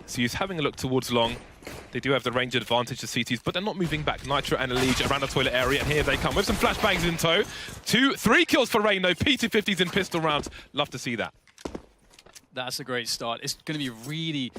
So he's having a look towards long. They do have the range advantage, the CTs, but they're not moving back. Nitro and ELEAGUE around the toilet area, and here they come with some flashbangs in tow. 3 kills for Rain, though. P250s in pistol rounds. Love to see that. That's a great start. It's going to be really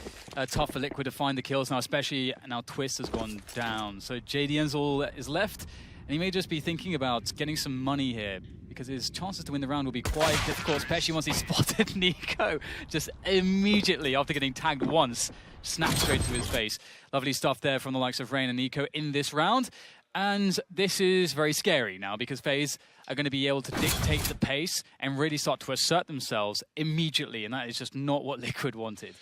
tough for Liquid to find the kills now, especially now Twist has gone down. So JDM's all that is left, and he may just be thinking about getting some money here, because his chances to win the round will be quite difficult, especially once he spotted Nico just immediately after getting tagged once, snapped straight to his face. Lovely stuff there from the likes of Rain and Nico in this round. And this is very scary now, because FaZe are going to be able to dictate the pace and really start to assert themselves immediately, and that is just not what Liquid wanted.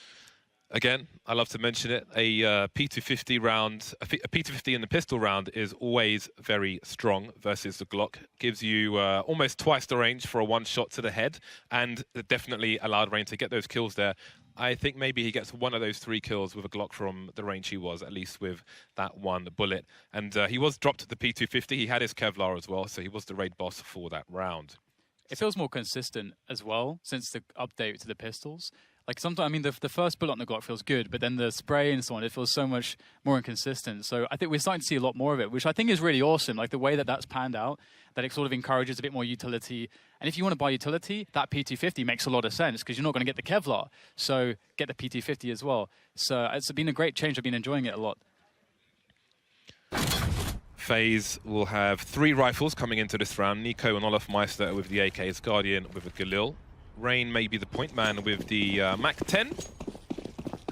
Again, I love to mention it, a P250 round, a P250 in the pistol round is always very strong versus the Glock. Gives you almost twice the range for a one shot to the head, and definitely allowed Rain to get those kills there. I think maybe he gets one of those 3 kills with a Glock from the range he was, at least with that one bullet. And he was dropped at the P250. He had his Kevlar as well, so he was the raid boss for that round. It feels more consistent as well since the update to the pistols. Like sometimes, I mean, the first bullet on the Glock feels good, but then the spray and so on, it feels so much more inconsistent. So I think we're starting to see a lot more of it, which I think is really awesome. Like the way that that's panned out, that it sort of encourages a bit more utility. And if you want to buy utility, that P250 makes a lot of sense, because you're not going to get the Kevlar. So get the P250 as well. So it's been a great change. I've been enjoying it a lot. FaZe will have 3 rifles coming into this round. Nico and Olaf Meister with the AKs, Guardian with a Galil. Rain may be the point man with the MAC-10.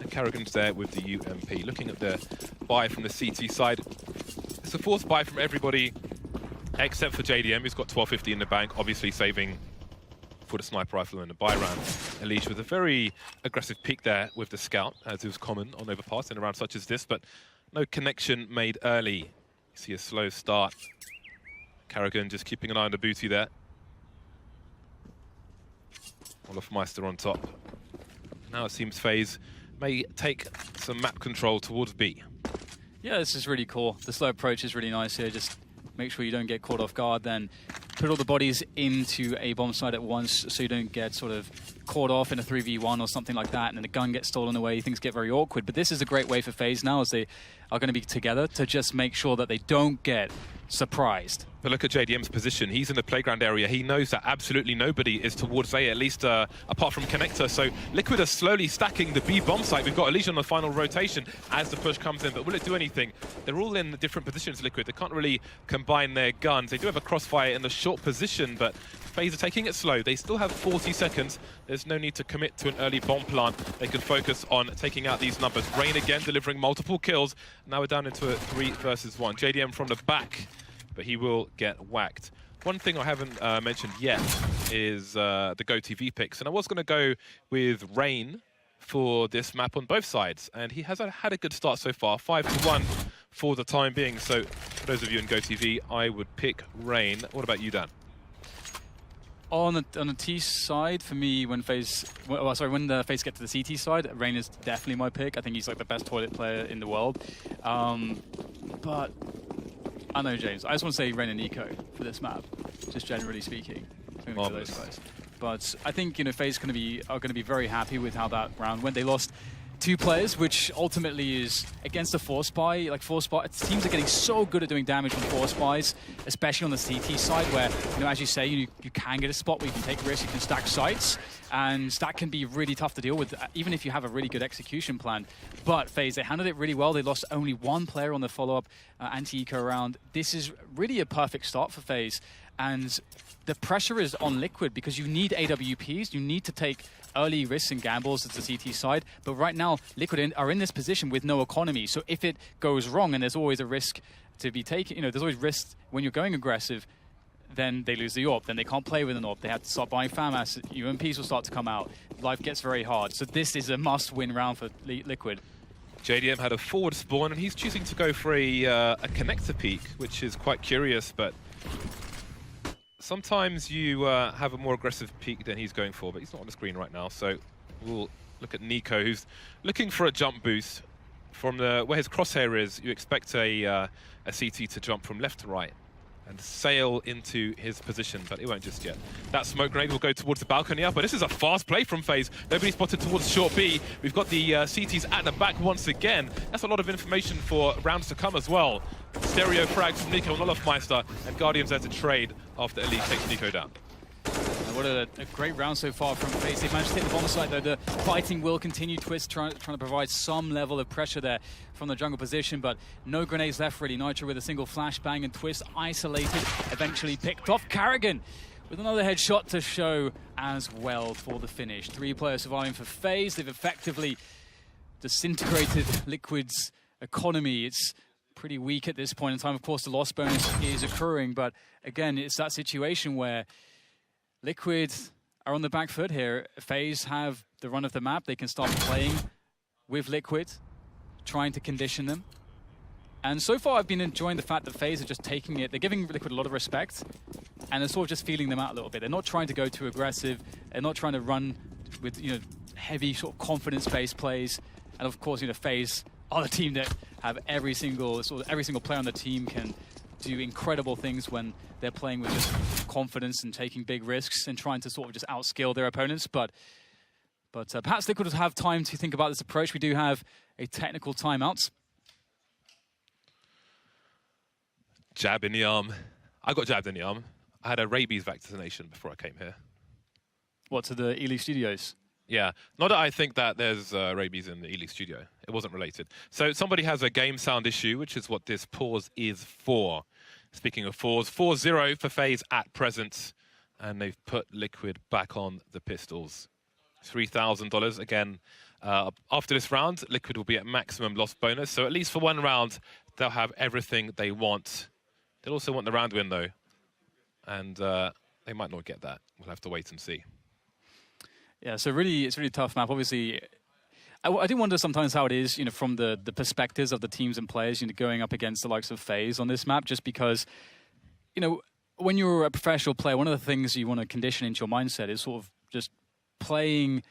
And Karrigan's there with the UMP. Looking at the buy from the CT side, it's a forced buy from everybody except for JDM, who's got 1250 in the bank, obviously saving for the sniper rifle in the buy round. ELEAGUE with a very aggressive peek there with the scout, as is common on overpass in a round such as this, but no connection made early. You see a slow start. Karrigan just keeping an eye on the booty there. Olaf Meister on top. Now it seems FaZe may take some map control towards B. Yeah, this is really cool. The slow approach is really nice here. Just make sure you don't get caught off guard, then put all the bodies into a bomb site at once so you don't get sort of caught off in a 3v1 or something like that, and then the gun gets stolen away, things get very awkward. But this is a great way for FaZe now, as they are going to be together, to just make sure that they don't get surprised. But look at JDM's position. He's in the playground area. He knows that absolutely nobody is towards A, at least apart from Connector. So Liquid are slowly stacking the B bomb site. We've got ELEAGUE on the final rotation as the push comes in. But will it do anything? They're all in different positions, Liquid. They can't really combine their guns. They do have a crossfire in the short position, but FaZe are taking it slow. They still have 40 seconds. There's no need to commit to an early bomb plant. They can focus on taking out these numbers. Rain again delivering multiple kills. Now we're down into a 3 versus 1. JDM from the back, but he will get whacked. One thing I haven't mentioned yet is the GoTV picks, and I was going to go with Rain for this map on both sides, and he has had a good start so far, 5-1 for the time being. So for those of you in GoTV, I would pick Rain. What about you, Dan? On the T side, for me, when the FaZe get to the CT side, Rain is definitely my pick. I think he's like the best toilet player in the world. But I know, James. I just want to say Rain and Nico for this map, just generally speaking. For those guys. But I think FaZe are going to be very happy with how that round went. They lost 2 players, which ultimately is against the force buy. Like force buy, teams are getting so good at doing damage from force buys, especially on the CT side, where as you say, you can get a spot where you can take risks, you can stack sites, and that can be really tough to deal with, even if you have a really good execution plan. But FaZe, they handled it really well. They lost only 1 player on the follow-up anti-eco round. This is really a perfect start for FaZe, and the pressure is on Liquid because you need AWPs, you need to take early risks and gambles at the CT side, but right now Liquid are in this position with no economy, so if it goes wrong, and there's always a risk to be taken, there's always risks when you're going aggressive, then they lose the AWP, then they can't play with an AWP, they have to start buying FAMAS, UMPs will start to come out, life gets very hard, so this is a must-win round for Liquid. JDM had a forward spawn, and he's choosing to go for a connector peek, which is quite curious, but sometimes you have a more aggressive peek than he's going for, but he's not on the screen right now. So we'll look at Nico, who's looking for a jump boost. From where his crosshair is, you expect a CT to jump from left to right. and sail into his position, but it won't just yet. That smoke grenade will go towards the balcony up, but this is a fast play from Faze. Nobody spotted towards short B. We've got the CTs at the back once again. That's a lot of information for rounds to come as well. Stereo frags from Nico and Olofmeister, and Guardians there to trade after Elite takes Nico down. What a great round so far from Faze. They managed to hit the bomber site though. The fighting will continue. Twist trying to provide some level of pressure there from the jungle position, but no grenades left really. Nitro with a single flashbang and Twist isolated, eventually picked off. Karrigan with another headshot to show as well for the finish. 3 players surviving for Faze. They've effectively disintegrated Liquid's economy. It's pretty weak at this point in time. Of course, the loss bonus is occurring, but again, it's that situation where Liquid are on the back foot here. Faze have the run of the map. They can start playing with Liquid, trying to condition them. And so far, I've been enjoying the fact that Faze are just taking it. They're giving Liquid a lot of respect, and they're sort of just feeling them out a little bit. They're not trying to go too aggressive. They're not trying to run with heavy sort of confidence-based plays. And of course, Faze are the team that have every single player on the team can do incredible things when they're playing with just confidence and taking big risks and trying to sort of just outskill their opponents. But perhaps Liquid will have time to think about this approach. We do have a technical timeout. Jab in the arm. I got jabbed in the arm. I had a rabies vaccination before I came here. What, to the ELEAGUE studios? Yeah, not that I think that there's rabies in the ELEAGUE studio. It wasn't related. So somebody has a game sound issue, which is what this pause is for. Speaking of 4-0 for Faze at present. And they've put Liquid back on the pistols. $3,000 again. After this round, Liquid will be at maximum loss bonus. So at least for one round, they'll have everything they want. They'll also want the round win, though. And they might not get that. We'll have to wait and see. Yeah, so really, it's a really tough map. Obviously, I do wonder sometimes how it is, from the perspectives of the teams and players, going up against the likes of Faze on this map, just because, when you're a professional player, one of the things you want to condition into your mindset is sort of just playing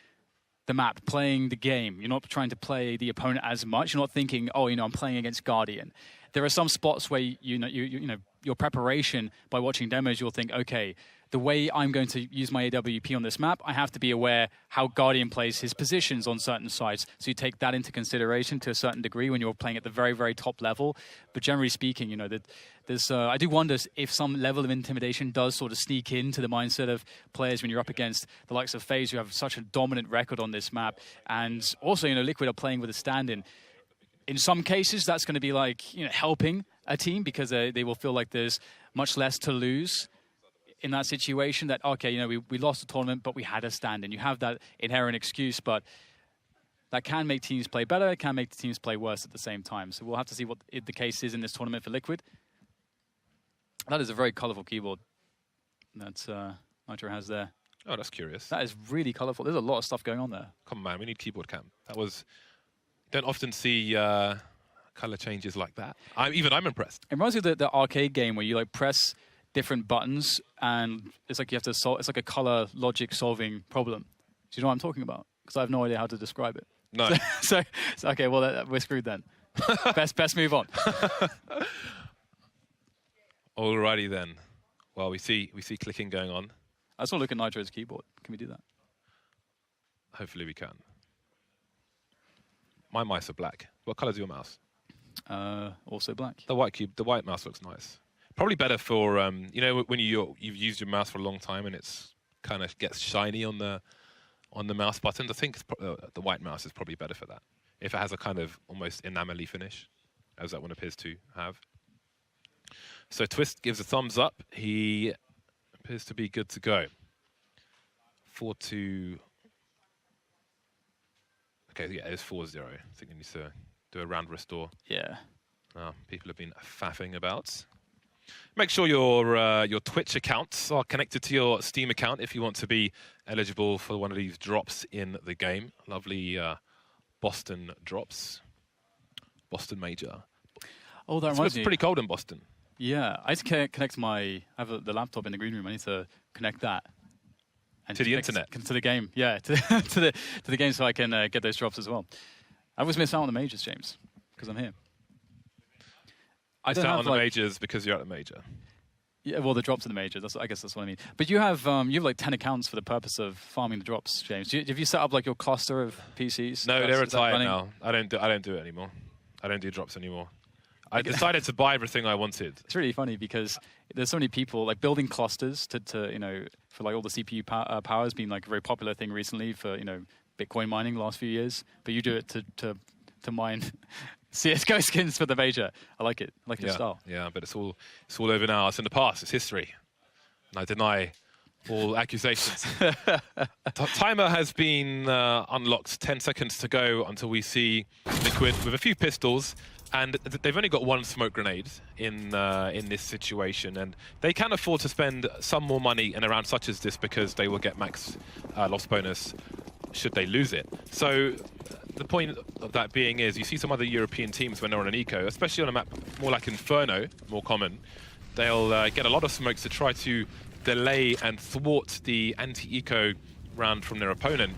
the map, playing the game. You're not trying to play the opponent as much. You're not thinking, oh, I'm playing against Guardian. There are some spots where, your preparation by watching demos, you'll think, okay, the way I'm going to use my AWP on this map, I have to be aware how Guardian plays his positions on certain sites. So you take that into consideration to a certain degree when you're playing at the very, very top level. But generally speaking, I do wonder if some level of intimidation does sort of sneak into the mindset of players when you're up against the likes of Faze, who have such a dominant record on this map. And also, Liquid are playing with a stand-in. In some cases, that's going to be like, helping a team because they will feel like there's much less to lose in that situation, that, okay, we lost the tournament, but we had a stand-in. You have that inherent excuse, but that can make teams play better, it can make the teams play worse at the same time. So we'll have to see what the case is in this tournament for Liquid. That is a very colorful keyboard that Nitro has there. Oh, that's curious. That is really colorful. There's a lot of stuff going on there. Come on, man, we need keyboard cam. Don't often see color changes like that. I'm impressed. It reminds me of the arcade game where you press different buttons and it's like you have to solve. It's like a color logic solving problem. Do you know what I'm talking about? Because I have no idea how to describe it. No. So okay, well we're screwed then. best move on. Alrighty then. Well, we see clicking going on. I just want to look at Nitro's keyboard. Can we do that? Hopefully we can. My mice are black. What color is your mouse? Also black. The white mouse looks nice. Probably better for when you've used your mouse for a long time and it's kind of gets shiny on the mouse buttons. I think the white mouse is probably better for that. If it has a kind of almost enamel-y finish, as that one appears to have. So Twist gives a thumbs up. He appears to be good to go. 4-2. Okay, yeah, it's 4-0. I think he needs to do a round restore. Yeah. People have been faffing about. Make sure your Twitch accounts are connected to your Steam account if you want to be eligible for one of these drops in the game. Lovely Boston drops. Boston Major. Oh, that reminds me. It's pretty cold in Boston. Yeah, I need to connect I have the laptop in the green room. I need to connect that. And to the internet? To the game, yeah, to the game so I can get those drops as well. I always miss out on the majors, James, because I'm here. I don't out on the majors because you're at the major. Yeah, well, the drops in the major. I guess that's what I mean. But you have like 10 accounts for the purpose of farming the drops, James. Have you set up like your cluster of PCs? No, they're retired now. I don't do it anymore. I don't do drops anymore. I decided to buy everything I wanted. It's really funny because there's so many people like building clusters to for like all the CPU power has been like a very popular thing recently for Bitcoin mining the last few years. But you do it to mine CS:GO skins for the major. I like it. I like your style. Yeah, but it's all over now. It's in the past. It's history. And I deny all accusations. Timer has been unlocked. 10 seconds to go until we see Liquid with a few pistols. And they've only got one smoke grenade in this situation, and they can afford to spend some more money in a round such as this because they will get max loss bonus should they lose it. So the point of that being is you see some other European teams when they're on an eco, especially on a map more like Inferno, more common, they'll get a lot of smokes to try to delay and thwart the anti-eco round from their opponent,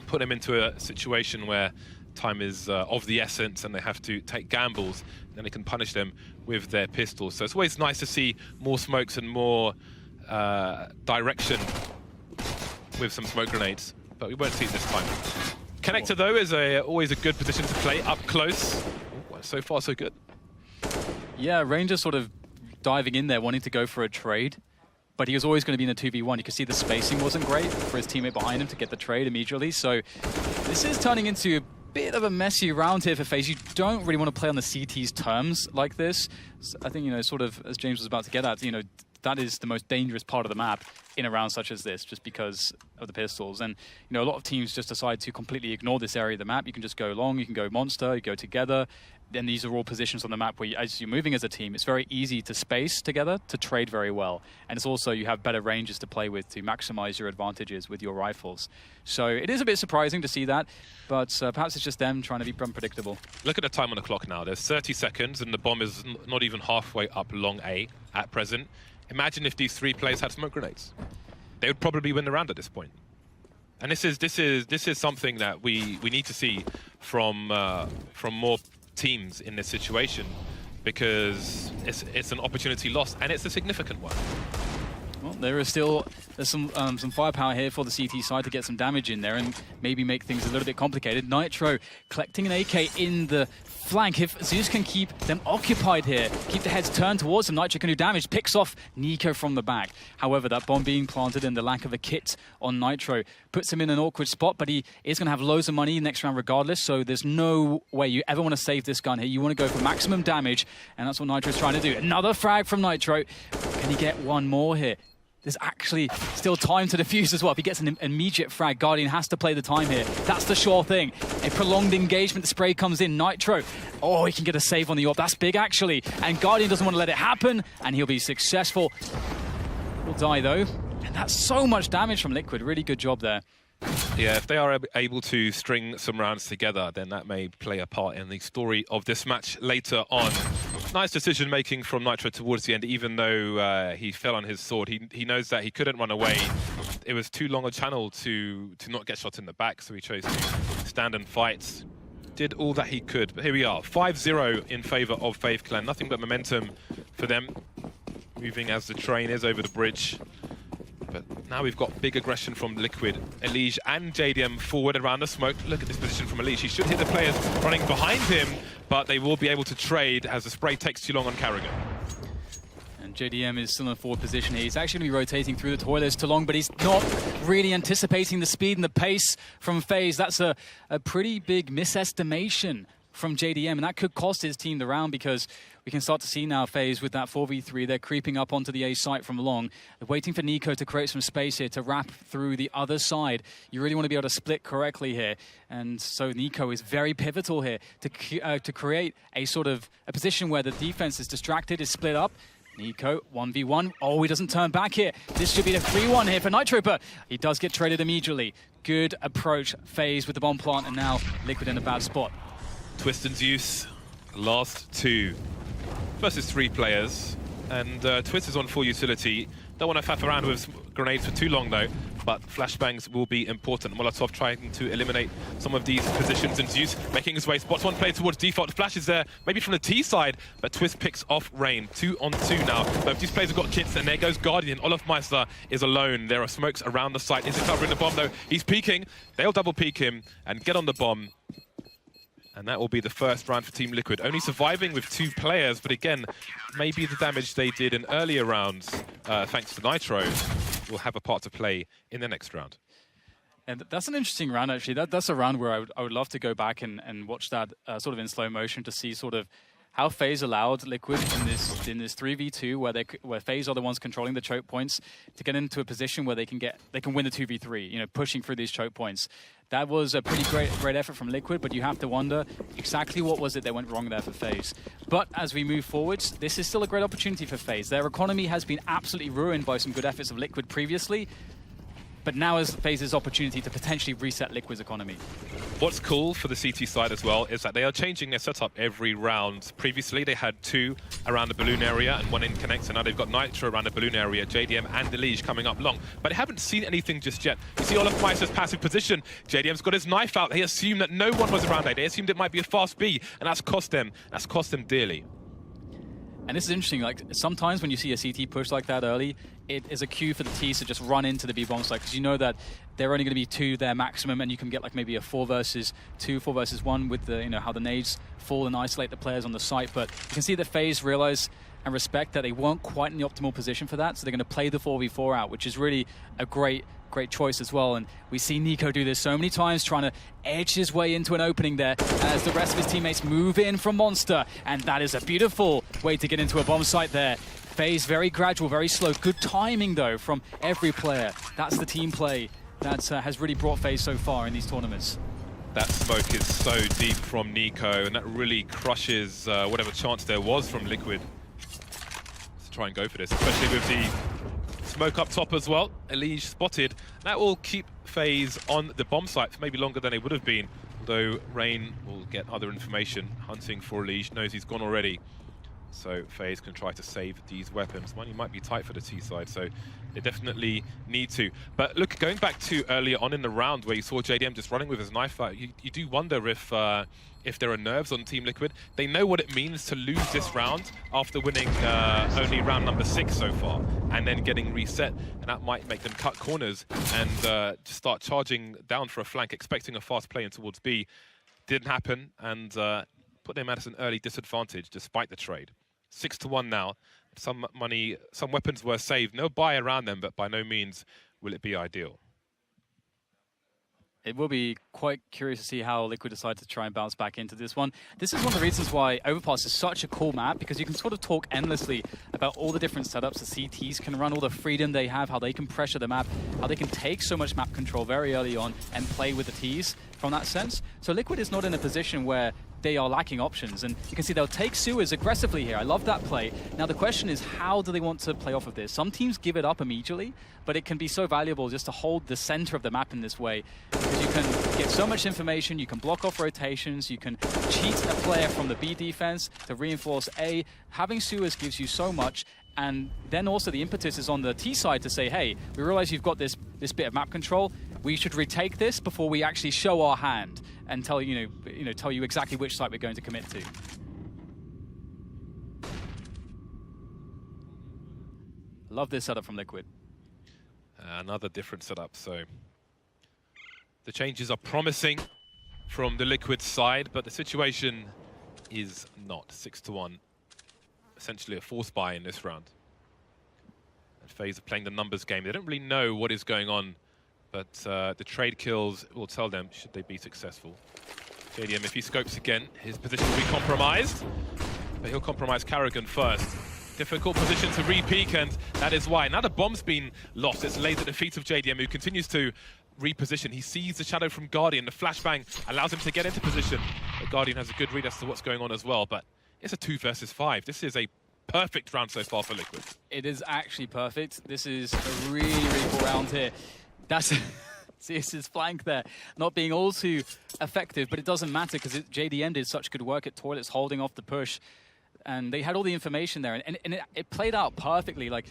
put them into a situation where time is of the essence and they have to take gambles, and they can punish them with their pistols. So it's always nice to see more smokes and more direction with some smoke grenades, but we won't see it this time. Connector, though, is always a good position to play up close. Ooh, so far, so good. Yeah, Ranger sort of diving in there, wanting to go for a trade, but he was always going to be in a 2v1. You could see the spacing wasn't great for his teammate behind him to get the trade immediately. So this is turning into a bit of a messy round here for Faze. You don't really want to play on the CT's terms like this. So I think, sort of, as James was about to get at, that is the most dangerous part of the map in a round such as this, just because of the pistols. And, a lot of teams just decide to completely ignore this area of the map. You can just go long, you can go monster, you go together. Then these are all positions on the map where, as you're moving as a team, it's very easy to space together, to trade very well. And it's also, you have better ranges to play with to maximize your advantages with your rifles. So it is a bit surprising to see that, but perhaps it's just them trying to be unpredictable. Look at the time on the clock now. There's 30 seconds and the bomb is not even halfway up long A at present. Imagine if these three players had smoke grenades. They would probably win the round at this point. And this is something that we need to see from more teams in this situation, because it's an opportunity lost, and it's a significant one. Well, there's some firepower here for the CT side to get some damage in there and maybe make things a little bit complicated. Nitro collecting an AK in the flank. If Zeus can keep them occupied here, keep the heads turned towards him, Nitro can do damage, picks off Nico from the back. However, that bomb being planted and the lack of a kit on Nitro puts him in an awkward spot, but he is going to have loads of money next round regardless, so there's no way you ever want to save this gun here. You want to go for maximum damage, and that's what Nitro's trying to do. Another frag from Nitro. Can he get one more here? There's actually still time to defuse as well. If he gets an immediate frag, Guardian has to play the time here. That's the sure thing. A prolonged engagement, the spray comes in. Nitro, oh, he can get a save on the AWP. That's big, actually. And Guardian doesn't want to let it happen, and he'll be successful. He'll die, though. And that's so much damage from Liquid. Really good job there. Yeah, if they are able to string some rounds together, then that may play a part in the story of this match later on. Nice decision-making from Nitro towards the end, even though he fell on his sword. He knows that he couldn't run away. It was too long a channel to not get shot in the back, so he chose to stand and fight. Did all that he could, but here we are. 5-0 in favor of Faze Clan. Nothing but momentum for them, moving as the train is over the bridge. But now we've got big aggression from Liquid. ELEAGUE and JDM forward around the smoke. Look at this position from ELEAGUE. He should hit the players running behind him, but they will be able to trade as the spray takes too long on Carrigan. And JDM is still in a forward position here. He's actually going to be rotating through the toilets too long, but he's not really anticipating the speed and the pace from Faze. That's a pretty big misestimation from JDM, and that could cost his team the round, because we can start to see now Faze with that 4v3. They're creeping up onto the A site from long. They're waiting for Nico to create some space here to wrap through the other side. You really want to be able to split correctly here. And so Nico is very pivotal here to create a sort of a position where the defense is distracted, is split up. Nico, 1v1. Oh, he doesn't turn back here. This should be the 3-1 here for Nitro, but he does get traded immediately. Good approach, Faze with the bomb plant, and now Liquid in a bad spot. Twist and Zeus, last two versus three players, and Twist is on full utility. Don't want to faff around with grenades for too long though. but flashbangs will be important. Molotov trying to eliminate some of these positions, and Zeus making his way. Spots one player towards default. The flash is there, maybe from the T side, but Twist picks off Rain. 2 on 2 now. Both these players have got kits, and there goes Guardian. Olofmeister is alone. There are smokes around the site. Is he covering the bomb though? He's peeking. They'll double peek him and get on the bomb. And that will be the first round for Team Liquid. Only surviving with 2 players, but again, maybe the damage they did in earlier rounds, thanks to Nitro, will have a part to play in the next round. And that's an interesting round, actually. That's a round where I would love to go back and watch that sort of in slow motion to see sort of how Faze allowed Liquid in this 3v2 where Faze are the ones controlling the choke points to get into a position where they can win the 2v3, you know, pushing through these choke points. That was a pretty great effort from Liquid, but you have to wonder exactly what was it that went wrong there for Faze. But as we move forwards, this is still a great opportunity for Faze. Their economy has been absolutely ruined by some good efforts of Liquid previously. But now is Faze's opportunity to potentially reset Liquid's economy. What's cool for the CT side as well is that they are changing their setup every round. Previously, they had 2 around the balloon area and 1 in connect, and now they've got Nitro around the balloon area, JDM and ELEAGUE coming up long. But they haven't seen anything just yet. You see Olofmeister's passive position. JDM's got his knife out. They assumed that no one was around there. They assumed it might be a fast B, and that's cost them dearly. And this is interesting, like sometimes when you see a CT push like that early, it is a cue for the T's to just run into the B bomb site, because you know that they're only going to be 2 there maximum, and you can get like maybe a 4 versus 2, 4 versus 1 with the, you know, how the nades fall and isolate the players on the site. But you can see that Faze realize and respect that they weren't quite in the optimal position for that, so they're going to play the 4v4 out, which is really a great choice as well. And we see Nico do this so many times, trying to edge his way into an opening there as the rest of his teammates move in from Monster, and that is a beautiful way to get into a bomb site there. Faze very gradual, very slow. Good timing though from every player. That's the team play that has really brought Faze so far in these tournaments. That smoke is so deep from Nico, and that really crushes whatever chance there was from Liquid to try and go for this, especially with the smoke up top as well. ELEAGUE spotted. That will keep Faze on the bomb site for maybe longer than they would have been, although Rain will get other information. Hunting for ELEAGUE, knows he's gone already. So Faze can try to save these weapons. Money might be tight for the T side, so they definitely need to. But look, going back to earlier on in the round where you saw JDM just running with his knife out, you do wonder if there are nerves on Team Liquid. They know what it means to lose this round after winning only round number 6 so far, and then getting reset, and that might make them cut corners and just start charging down for a flank, expecting a fast play in towards B. Didn't happen, and put them at an early disadvantage despite the trade. 6-1 now. Some money, some weapons were saved. No buy around them, but by no means will it be ideal. It will be quite curious to see how Liquid decide to try and bounce back into this one. This is one of the reasons why Overpass is such a cool map, because you can sort of talk endlessly about all the different setups the CTs can run, all the freedom they have, how they can pressure the map, how they can take so much map control very early on and play with the Ts from that sense. So Liquid is not in a position where they are lacking options, and you can see they'll take sewers aggressively here. I love that play. Now the question is, how do they want to play off of this? Some teams give it up immediately, but it can be so valuable just to hold the center of the map in this way, because you can get so much information, you can block off rotations, you can cheat a player from the B defense to reinforce A. Having sewers gives you so much, and then also the impetus is on the T side to say, hey, we realize you've got this bit of map control, we should retake this before we actually show our hand and tell you exactly which site we're going to commit to. Love this setup from Liquid. Another different setup, so the changes are promising from the Liquid side, but the situation is not. 6-1, essentially a force buy in this round. And Faze are playing the numbers game. They don't really know what is going on, but the trade kills will tell them should they be successful. JDM, if he scopes again, his position will be compromised, but he'll compromise Karrigan first. Difficult position to re-peek, and that is why. Now the bomb's been lost. It's laid at the feet of JDM, who continues to reposition. He sees the shadow from Guardian. The flashbang allows him to get into position. But Guardian has a good read as to what's going on as well, but it's a 2 versus 5. This is a perfect round so far for Liquid. It is actually perfect. This is a really, really cool round here. That's Zeus's flank there, not being all too effective, but it doesn't matter because JDM did such good work at Toilets holding off the push, and they had all the information there, and it played out perfectly. Like,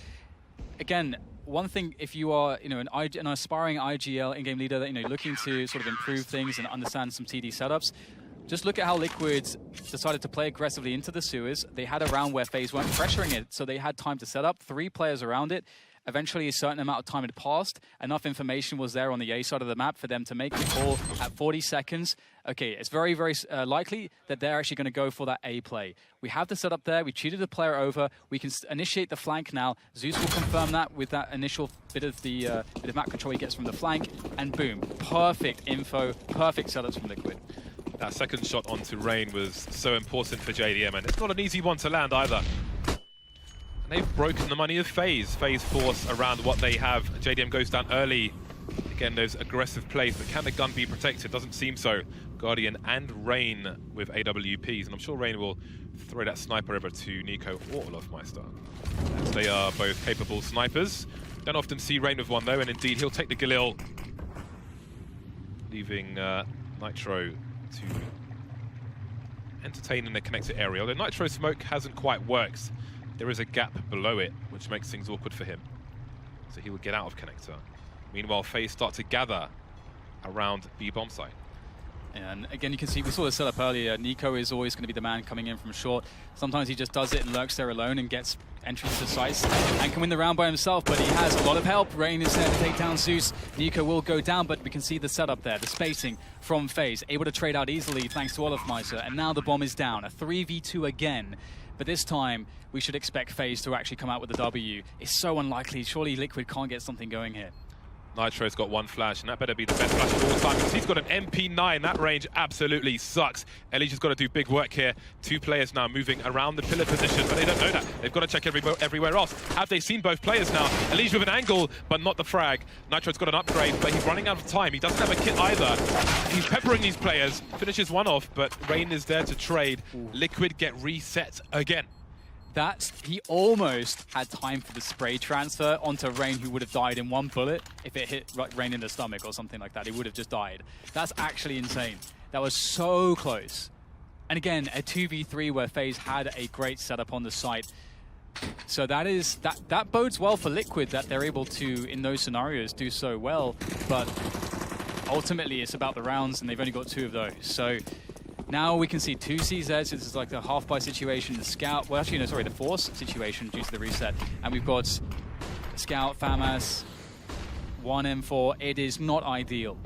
again, one thing, if you are, an aspiring IGL in-game leader that, looking to sort of improve things and understand some TD setups, just look at how Liquid decided to play aggressively into the sewers. They had a round where Faze weren't pressuring it, so they had time to set up, 3 players around it. Eventually, a certain amount of time had passed. Enough information was there on the A side of the map for them to make the call at 40 seconds. Okay, it's very, very likely that they're actually going to go for that A play. We have the setup there. We cheated the player over. We can initiate the flank now. Zeus will confirm that with that initial bit of map control he gets from the flank. And boom, perfect info, perfect setups from Liquid. That second shot onto Rain was so important for JDM, and it's not an easy one to land either. They've broken the money of Faze. Faze force around what they have. JDM goes down early. Again, those aggressive plays, but can the gun be protected? Doesn't seem so. Guardian and Rain with AWPs, and I'm sure Rain will throw that sniper over to Nico or Olofmeister, as they are both capable snipers. Don't often see Rain with one though, and indeed he'll take the Galil, leaving Nitro to entertain in the connector area. Although Nitro smoke hasn't quite worked, there is a gap below it, which makes things awkward for him. So he will get out of connector. Meanwhile, Faze start to gather around B bomb site. And again, you can see, we saw the setup earlier. Nico is always going to be the man coming in from short. Sometimes he just does it and lurks there alone and gets entry to sites and can win the round by himself, but he has a lot of help. Rain is there to take down Zeus. Nico will go down, but we can see the setup there, the spacing from Faze, able to trade out easily thanks to Olofmeister. And now the bomb is down, a 3v2 again. But this time, we should expect Faze to actually come out with the W. It's so unlikely. Surely Liquid can't get something going here. Nitro's got 1 flash, and that better be the best flash of all time, because he's got an MP9. That range absolutely sucks. ELEAGUE's got to do big work here. 2 players now moving around the pillar position, but they don't know that. They've got to check everywhere else. Have they seen both players now? ELEAGUE with an angle, but not the frag. Nitro's got an upgrade, but he's running out of time. He doesn't have a kit either. He's peppering these players, finishes one off, but Rain is there to trade. Liquid get reset again. He almost had time for the spray transfer onto Rain, who would have died in 1 bullet if it hit Rain in the stomach or something like that. He would have just died. That's actually insane. That was so close. And again, a 2v3 where Faze had a great setup on the site. So that bodes well for Liquid, that they're able to, in those scenarios, do so well. But ultimately, it's about the rounds, and they've only got 2 of those. So now we can see 2 CZs. This is like the half-buy situation, the Scout. Well, actually, no, sorry, the Force situation due to the reset. And we've got Scout, FAMAS, 1 M4. It is not ideal.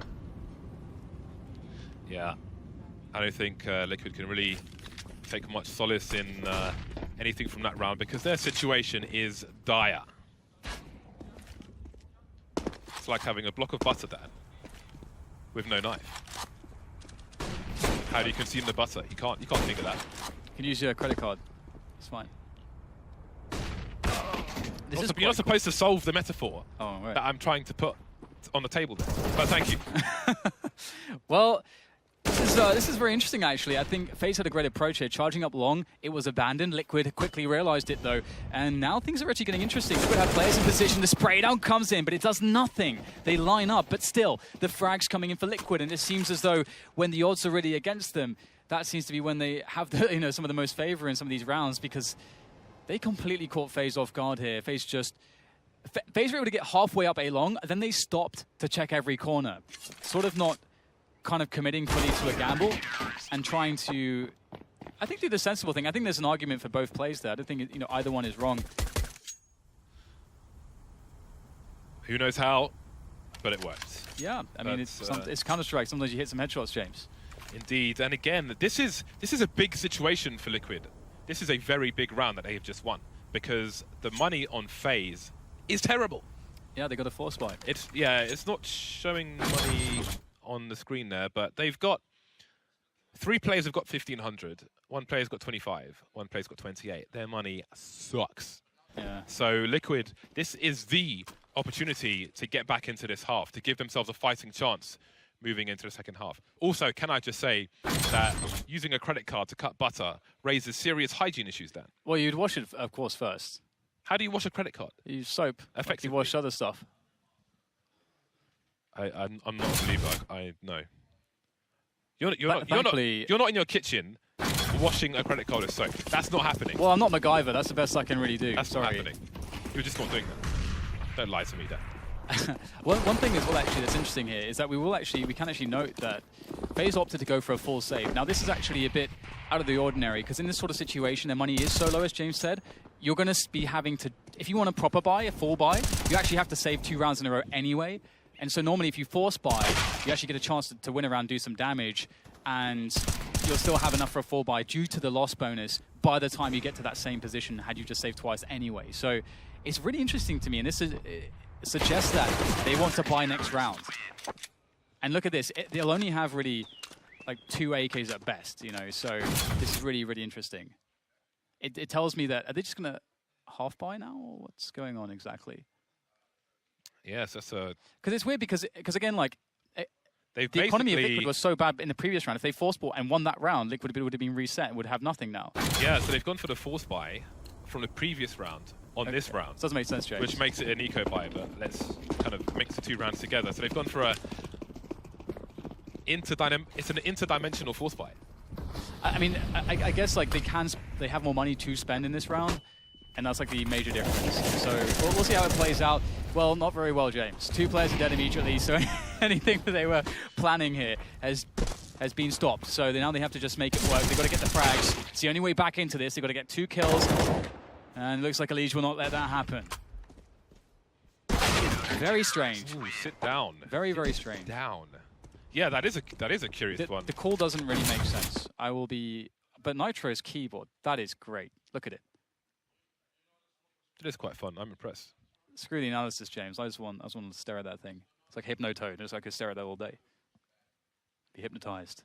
Yeah, I don't think Liquid can really take much solace in anything from that round, because their situation is dire. It's like having a block of butter, Dan, with no knife. How do you consume the butter? You can't think of that. You can use your credit card. It's fine. You're not supposed to solve the metaphor right. that I'm trying to put on the table there. But thank you. Well, this is very interesting, actually. I think Faze had a great approach here, charging up long. It was abandoned. Liquid quickly realized it, though. And now things are actually getting interesting. Liquid have players in position. The spray down comes in, but it does nothing. They line up, but still, the frag's coming in for Liquid. And it seems as though when the odds are really against them, that seems to be when they have the, some of the most favor in some of these rounds, because they completely caught Faze off guard here. Faze were able to get halfway up A long, then they stopped to check every corner. Sort of not kind of committing fully to a gamble and trying to, I think, do the sensible thing. I think there's an argument for both plays there. I don't think either one is wrong. Who knows how, but it works. Yeah, I mean, it's Counter-Strike. Sometimes you hit some headshots, James. Indeed, and again, this is a big situation for Liquid. This is a very big round that they have just won, because the money on Faze is terrible. Yeah, they got a force buy. It's not showing money on the screen there, but they've got 3 players have got 1,500. 1 player's got 25. 1 player's got 28. Their money sucks. Yeah. So Liquid, this is the opportunity to get back into this half, to give themselves a fighting chance moving into the second half. Also, can I just say that using a credit card to cut butter raises serious hygiene issues then? Well, you'd wash it, of course, first. How do you wash a credit card? You use soap. Effectively. You wash other stuff. I'm not a believer. I know. You're not in your kitchen washing a credit card with soap. That's not happening. Well, I'm not MacGyver. That's the best I can really do. That's not happening. You're just not doing that. Don't lie to me, Dan. One thing as well, actually, that's interesting here is that we can actually note that Faze opted to go for a full save. Now, this is actually a bit out of the ordinary because in this sort of situation, their money is so low, as James said. You're going to be having to, if you want a proper buy, a full buy, you actually have to save 2 rounds in a row anyway. And so normally, if you force buy, you actually get a chance to win a round, do some damage, and you'll still have enough for a full buy due to the loss bonus by the time you get to that same position had you just saved twice anyway. So it's really interesting to me, and this is. Suggests that they want to buy next round. And look at this, they'll only have really like 2 AKs at best, you know, so this is really, really interesting. It tells me that, are they just gonna half buy now, or what's going on exactly? Yes, that's a... Because it's weird, because again, like, the economy of Liquid was so bad in the previous round. If they force bought and won that round, Liquid would have been reset and would have nothing now. Yeah, so they've gone for the force buy from the previous round on this round. This doesn't make sense, James. Which makes it an eco buy, but let's kind of mix the 2 rounds together. So they've gone for a it's an interdimensional force buy. I mean, I guess like they have more money to spend in this round, and that's like the major difference. So we'll see how it plays out. Well, not very well, James. 2 players are dead immediately, so anything that they were planning here has been stopped. So now they have to just make it work. They've got to get the frags. It's the only way back into this. They've got to get 2 kills. And it looks like ELEAGUE will not let that happen. Very strange. Ooh, sit down. Very, very strange. Down. Yeah, that is a curious one. The call doesn't really make sense. I will be... But Nitro's keyboard, that is great. Look at it. It is quite fun. I'm impressed. Screw the analysis, James. I just want to stare at that thing. It's like Hypnotoad. Just I could stare at that all day. Be hypnotized.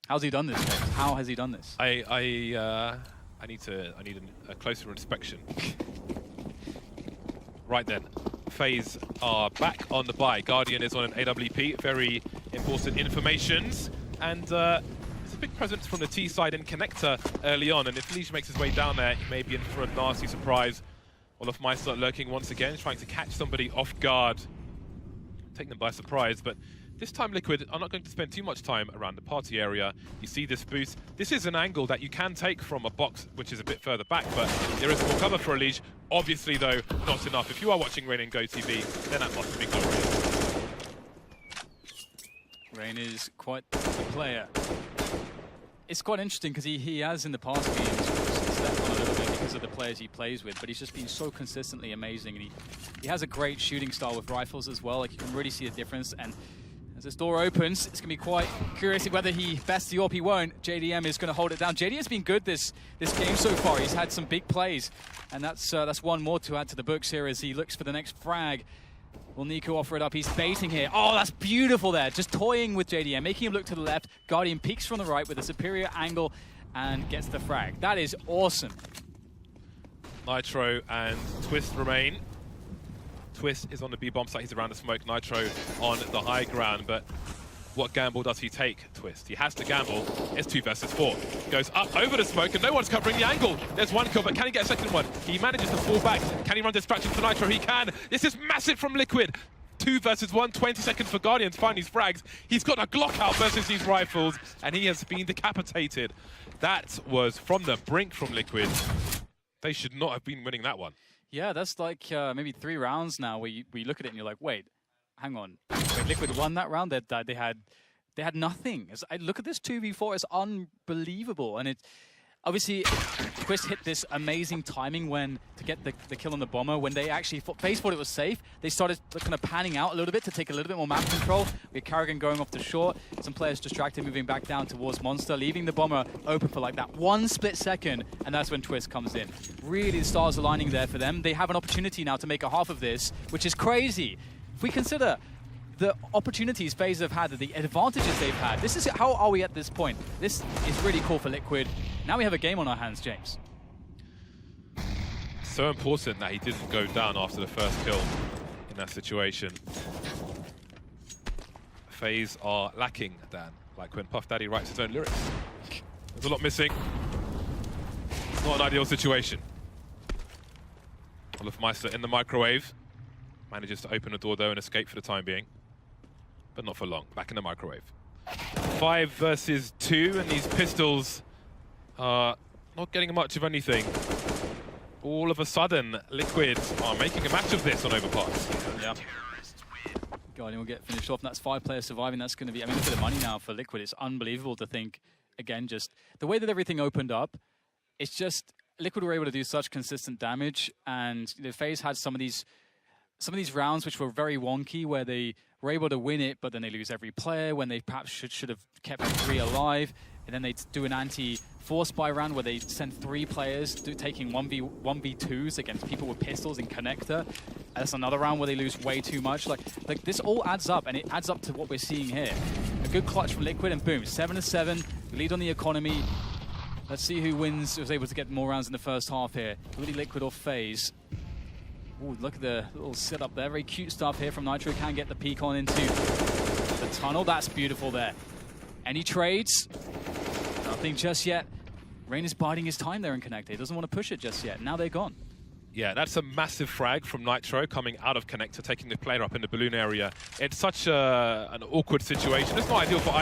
How's he done this, James? How has he done this? I need a closer inspection. Right then, Faze are back on the buy. Guardian is on an AWP. Very important informations. And it's a big presence from the T side in Connector early on. And if ELEAGUE makes his way down there, he may be in for a nasty surprise. olofmeister lurking once again, trying to catch somebody off guard. Take them by surprise, but this time Liquid are not going to spend too much time around the party area. You see this boost. This is an angle that you can take from a box which is a bit further back, but there is more cover for ELEAGUE. Obviously, though, not enough. If you are watching Rain and Go TV, then that must be glorious. Rain is quite a player. It's quite interesting because he has in the past been stepped on a little bit because of the players he plays with, but he's just been so consistently amazing, and he has a great shooting style with rifles as well. Like, you can really see the difference. And as this door opens, it's going to be quite curious whether he bests the AWP. He won't. JDM is going to hold it down. JDM has been good this game so far. He's had some big plays, and that's one more to add to the books here as he looks for the next frag. Will Nico offer it up? He's baiting here. Oh, that's beautiful there. Just toying with JDM, making him look to the left. Guardian peeks from the right with a superior angle and gets the frag. That is awesome. Nitro and Twist remain. Twist is on the B bomb site. He's around the smoke. Nitro on the high ground, but what gamble does he take, Twist? He has to gamble. It's 2 versus 4. Goes up over the smoke, and no one's covering the angle. There's 1 kill, but can he get a second one? He manages to fall back. Can he run distraction for Nitro? He can. This is massive from Liquid. 2 versus 1, 20 seconds for Guardian to find these frags. He's got a Glock out versus these rifles, and he has been decapitated. That was from the brink from Liquid. They should not have been winning that one. Yeah, that's like maybe 3 rounds now where you look at it and you're like, wait, hang on. Wait, Liquid won that round? They had nothing. I look at this 2v4, it's unbelievable. And it obviously, Twist hit this amazing timing to get the kill on the bomber. When they actually, Faze thought it was safe, they started kind of panning out a little bit to take a little bit more map control. We had Karrigan going off the short, some players distracted, moving back down towards Monster, leaving the bomber open for like that 1 split second, and that's when Twist comes in. Really, the stars aligning there for them. They have an opportunity now to make a half of this, which is crazy. If we consider the opportunities Faze have had, the advantages they've had, this is how are we at this point? This is really cool for Liquid. Now we have a game on our hands, James. So important that he didn't go down after the first kill in that situation. Faze are lacking, Dan, like when Puff Daddy writes his own lyrics. There's a lot missing. Not an ideal situation. olofmeister in the microwave. Manages to open the door though and escape for the time being. But not for long. Back in the microwave. 5 versus 2, and these pistols are not getting much of anything. all of a sudden, Liquid are making a match of this on Overpass. Yeah. Guardian will get finished off, and that's 5 players surviving. That's going to be, I mean, look at the money now for Liquid. It's unbelievable to think, again, just the way that everything opened up, it's just, Liquid were able to do such consistent damage, and Faze had some of these rounds which were very wonky, where they were able to win it, but then they lose every player, when they perhaps should have kept 3 alive, and then they do an anti-force buy round where they send 3 players taking 1v2s against people with pistols in connector. That's another round where they lose way too much. Like this all adds up, and it adds up to what we're seeing here. A good clutch from Liquid, and boom, 7-7, lead on the economy. Let's see who wins, was able to get more rounds in the first half here. Really Liquid or Faze. Ooh, look at the little setup there. Very cute stuff here from Nitro. Can get the peek on into the tunnel. That's beautiful there. Any trades? Nothing just yet. Rain is biding his time there in Connector. He doesn't want to push it just yet. Now they're gone. Yeah, that's a massive frag from Nitro coming out of Connector, taking the player up in the balloon area. It's such an awkward situation. It's not ideal for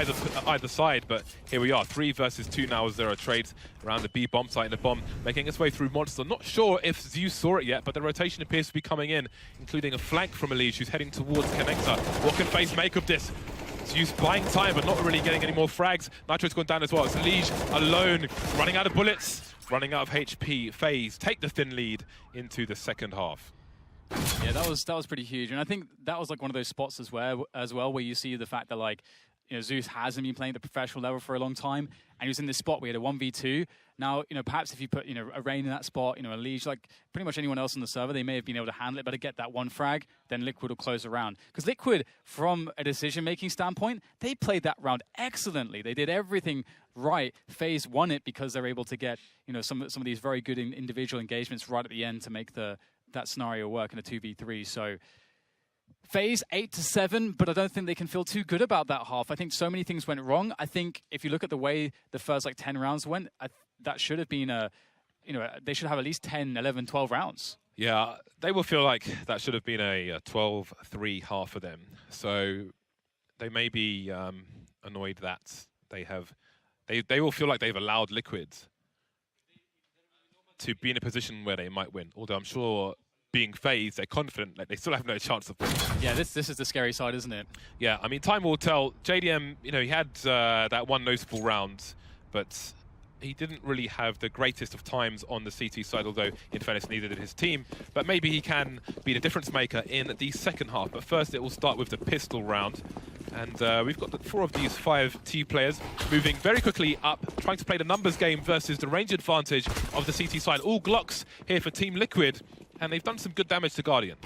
either side, but here we are, 3 versus 2 now as there are trades around the B bomb site, and the bomb making its way through Monster. Not sure if Zeus saw it yet, but the rotation appears to be coming in, including a flank from ELEAGUE, who's heading towards Connector. What can Faze make of this? Zeus buying time, but not really getting any more frags. Nitro's gone down as well. It's ELEAGUE alone, running out of bullets. Running out of HP, Faze take the thin lead into the second half. Yeah, that was pretty huge, and I think that was like one of those spots as well where you see the fact that, like, Zeus hasn't been playing at the professional level for a long time, and he was in this spot where he had a 1v2. Now, perhaps if you put, a Rain in that spot, a ELEAGUE, like pretty much anyone else on the server, they may have been able to handle it, but to get that one frag, then Liquid will close the round. Because Liquid, from a decision-making standpoint, they played that round excellently. They did everything right. Faze won it because they're able to get, some of these very good individual engagements right at the end to make that scenario work in a 2v3. So Faze 8-7, but I don't think they can feel too good about that half. I think so many things went wrong. I think if you look at the way the first 10 rounds went, that should have been they should have at least 10, 11, 12 rounds. Yeah, they will feel like that should have been a 12-3 half for them. So they may be annoyed that they will feel like they've allowed Liquid to be in a position where they might win. Although I'm sure, being Faze, they're confident that they still have no chance of winning. Yeah, this is the scary side, isn't it? Yeah, I mean, time will tell. JDM, he had that one noticeable round, but he didn't really have the greatest of times on the CT side, although in fairness neither did his team. But maybe he can be the difference maker in the second half. But first it will start with the pistol round. And we've got 4 of these 5 T players moving very quickly up, trying to play the numbers game versus the range advantage of the CT side. All Glocks here for Team Liquid, and they've done some good damage to Guardian.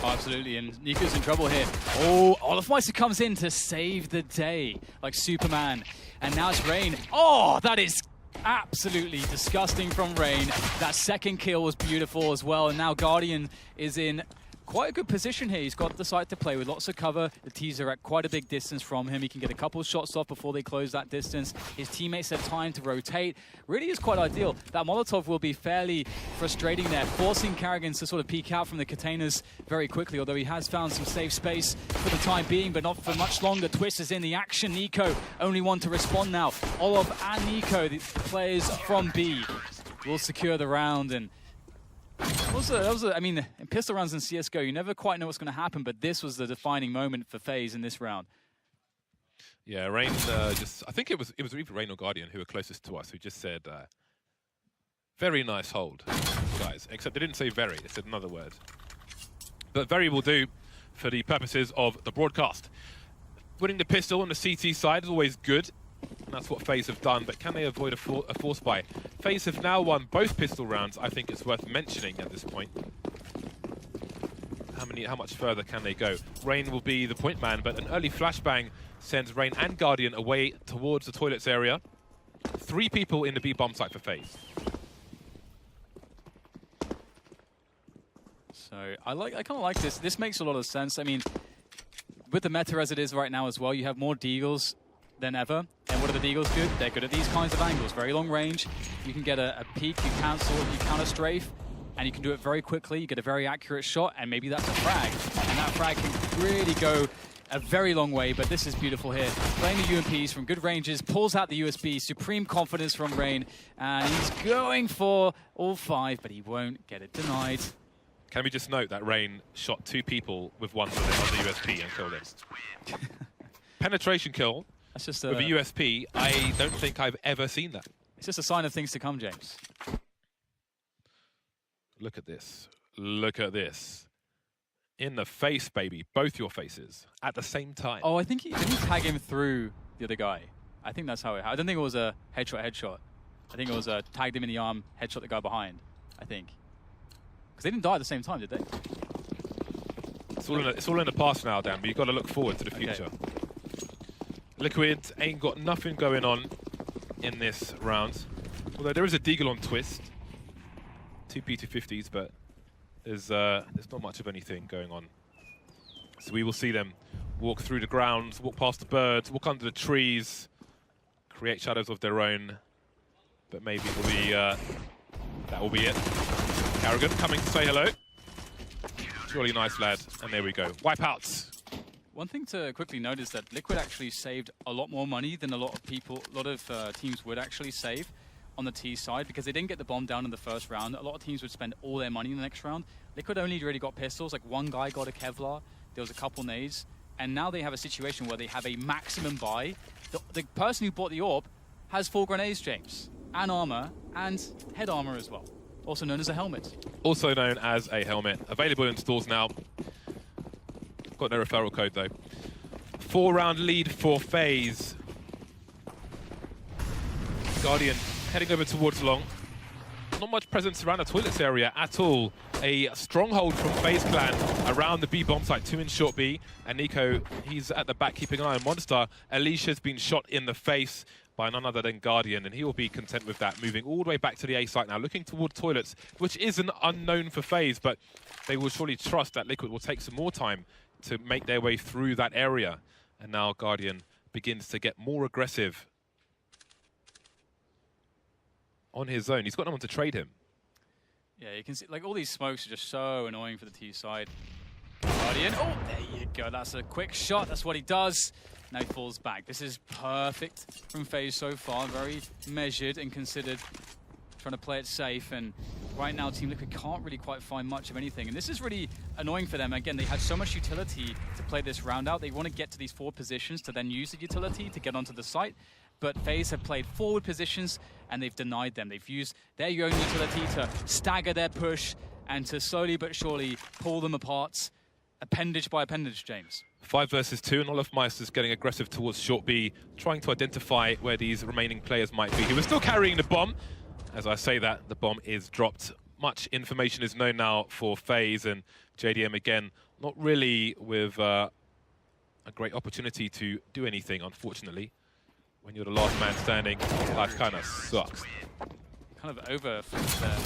Oh, absolutely, and Nico's in trouble here. Oh, Olafmeister comes in to save the day, like Superman. And now it's Rain. Oh, that is absolutely disgusting from Rain. That second kill was beautiful as well, and now Guardian is in quite a good position here. He's got the site to play with, lots of cover. The T's are at quite a big distance from him. He can get a couple of shots off before they close that distance. His teammates have time to rotate. Really is quite ideal. That Molotov will be fairly frustrating there, forcing Karrigan to sort of peek out from the containers very quickly, although he has found some safe space for the time being, but not for much longer. Twist is in the action. Nico, only one to respond now. Olof and Nico, the players from B, will secure the round. And I mean, in pistol rounds in CSGO, you never quite know what's going to happen, but this was the defining moment for Faze in this round. Yeah, Rain I think it was either Rain or Guardian who were closest to us, who just said, very nice hold, guys. Except they didn't say very, they said another word. But very will do for the purposes of the broadcast. Winning the pistol on the CT side is always good. And that's what Faze have done, but can they avoid a force buy? Faze have now won both pistol rounds. I think it's worth mentioning at this point. How much further can they go? Rain will be the point man, but an early flashbang sends Rain and Guardian away towards the toilets area. 3 people in the B bomb site for Faze. So I kind of like this. This makes a lot of sense. I mean, with the meta as it is right now as well, you have more deagles than ever. And what are the deagles good? They're good at these kinds of angles. Very long range. You can get a peek, you cancel, you counter strafe, and you can do it very quickly. You get a very accurate shot, and maybe that's a frag. And that frag can really go a very long way, but this is beautiful here. Playing the UMPs from good ranges, pulls out the USB, supreme confidence from Rain, and he's going for all 5, but he won't get it denied. Can we just note that Rain shot 2 people with one bullet on the USP and killed him? Penetration kill That's just with a USP, I don't think I've ever seen that. It's just a sign of things to come, James. Look at this. Look at this. In the face, baby. Both your faces at the same time. Oh, I think he tagged him through the other guy. I think that's how it happened. I don't think it was a headshot. I think it was a tagged him in the arm, headshot the guy behind, I think. Because they didn't die at the same time, did they? It's all in the past now, Dan, but you've got to look forward to the future. Okay. Liquid ain't got nothing going on in this round. Although there is a deagle on twist. 2 P250s, but there's not much of anything going on. So we will see them walk through the grounds, walk past the birds, walk under the trees, create shadows of their own. But maybe it'll be, that will be it. Carrigan coming to say hello. It's really nice, lad. And there we go. Wipeouts. One thing to quickly note is that Liquid actually saved a lot more money than a lot of teams would actually save on the T side, because they didn't get the bomb down in the first round. A lot of teams would spend all their money in the next round. Liquid only really got pistols, like one guy got a Kevlar, there was a couple nades, and now they have a situation where they have a maximum buy. The person who bought the AWP has 4 grenades, James, and armor, and head armor as well, also known as a helmet. Also known as a helmet. Available in stores now. Got no referral code though. 4-round lead for Faze. Guardian heading over towards long. Not much presence around the toilets area at all. A stronghold from Faze Clan around the B bomb site, 2 in short B. And Nico, he's at the back keeping an eye on Monster. Alicia's been shot in the face by none other than Guardian, and he will be content with that. Moving all the way back to the A site now, looking toward toilets, which is an unknown for Faze, but they will surely trust that Liquid will take some more time to make their way through that area. And now Guardian begins to get more aggressive on his own. He's got no one to trade him. Yeah, you can see, like, all these smokes are just so annoying for the T side. Guardian, oh, there you go. That's a quick shot. That's what he does. Now he falls back. This is perfect from Faze so far. Very measured and considered, trying to play it safe. And right now, Team Liquid can't really quite find much of anything. And this is really annoying for them. Again, they had so much utility to play this round out. They want to get to these 4 positions to then use the utility to get onto the site. But Faze have played forward positions, and they've denied them. They've used their own utility to stagger their push and to slowly but surely pull them apart, appendage by appendage, James. 5 versus 2, and Olofmeister's getting aggressive towards short B, trying to identify where these remaining players might be. He was still carrying the bomb. As I say that, the bomb is dropped. Much information is known now for Faze, and JDM again, not really with a great opportunity to do anything, unfortunately. When you're the last man standing, life kind of sucks. Kind of overflipped there.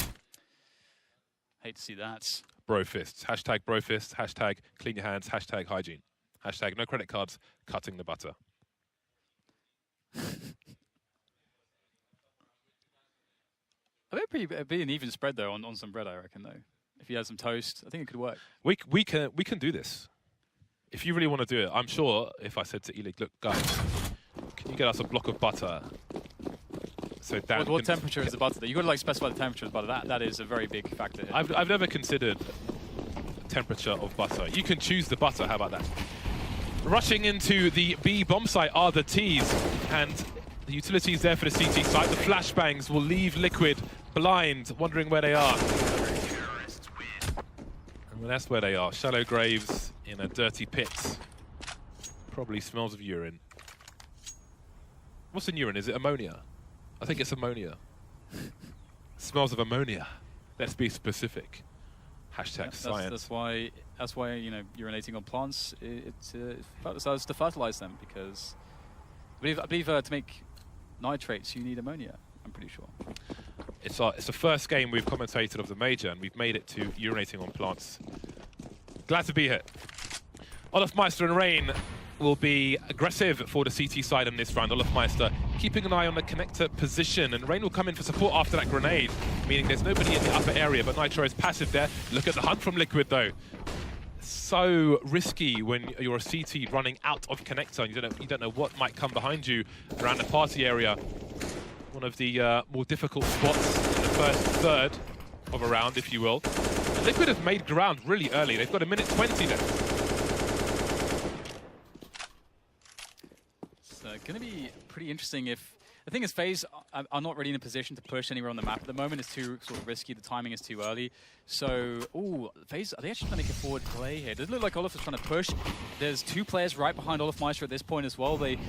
Hate to see that. Bro fists. Hashtag bro fists. Hashtag clean your hands. Hashtag hygiene. Hashtag no credit cards. Cutting the butter. It'd be an even spread though on some bread, I reckon, though. If you had some toast, I think it could work. We can do this. If you really want to do it, I'm sure if I said to ELEAGUE, look, guys, can you get us a block of butter? So Dan what temperature is the butter? You've got to like specify the temperature of butter. That is a very big factor here. I've never considered temperature of butter. You can choose the butter. How about that? Rushing into the B bomb site are the T's, and the utilities there for the CT site. The flashbangs will leave Liquid blind, wondering where they are. And that's where they are. Shallow graves in a dirty pit. Probably smells of urine. What's in urine? Is it ammonia? I think it's ammonia. Smells of ammonia. Let's be specific. Hashtag science. That's why urinating on plants serves to fertilize them, because I believe to make nitrates you need ammonia. I'm pretty sure. It's the first game we've commentated of the major, and we've made it to urinating on plants. Glad to be here. Olofmeister and Rain will be aggressive for the CT side in this round. Olofmeister keeping an eye on the connector position, and Rain will come in for support after that grenade, meaning there's nobody in the upper area, but Nitro is passive there. Look at the hunt from Liquid, though. so risky when you're a CT running out of connector and you don't know what might come behind you around the party area. One of the more difficult spots in the first third of a round, if you will. And Liquid have made ground really early. They've got a minute 20 left. It's going to be pretty interesting if... The thing is, Faze are not really in a position to push anywhere on the map at the moment. It's too sort of risky. The timing is too early. So, ooh, Faze, are they actually trying to make a forward play here? It doesn't look like Olaf is trying to push. There's 2 players right behind Olafmeister at this point as well. They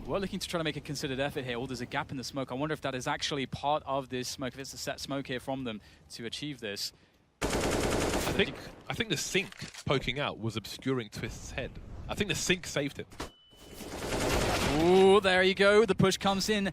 were looking to try to make a considered effort here. Oh, there's a gap in the smoke. I wonder if that is actually part of this smoke, if it's a set smoke here from them to achieve this. I think the sink poking out was obscuring Twist's head. I think the sink saved him. Ooh, there you go. The push comes in.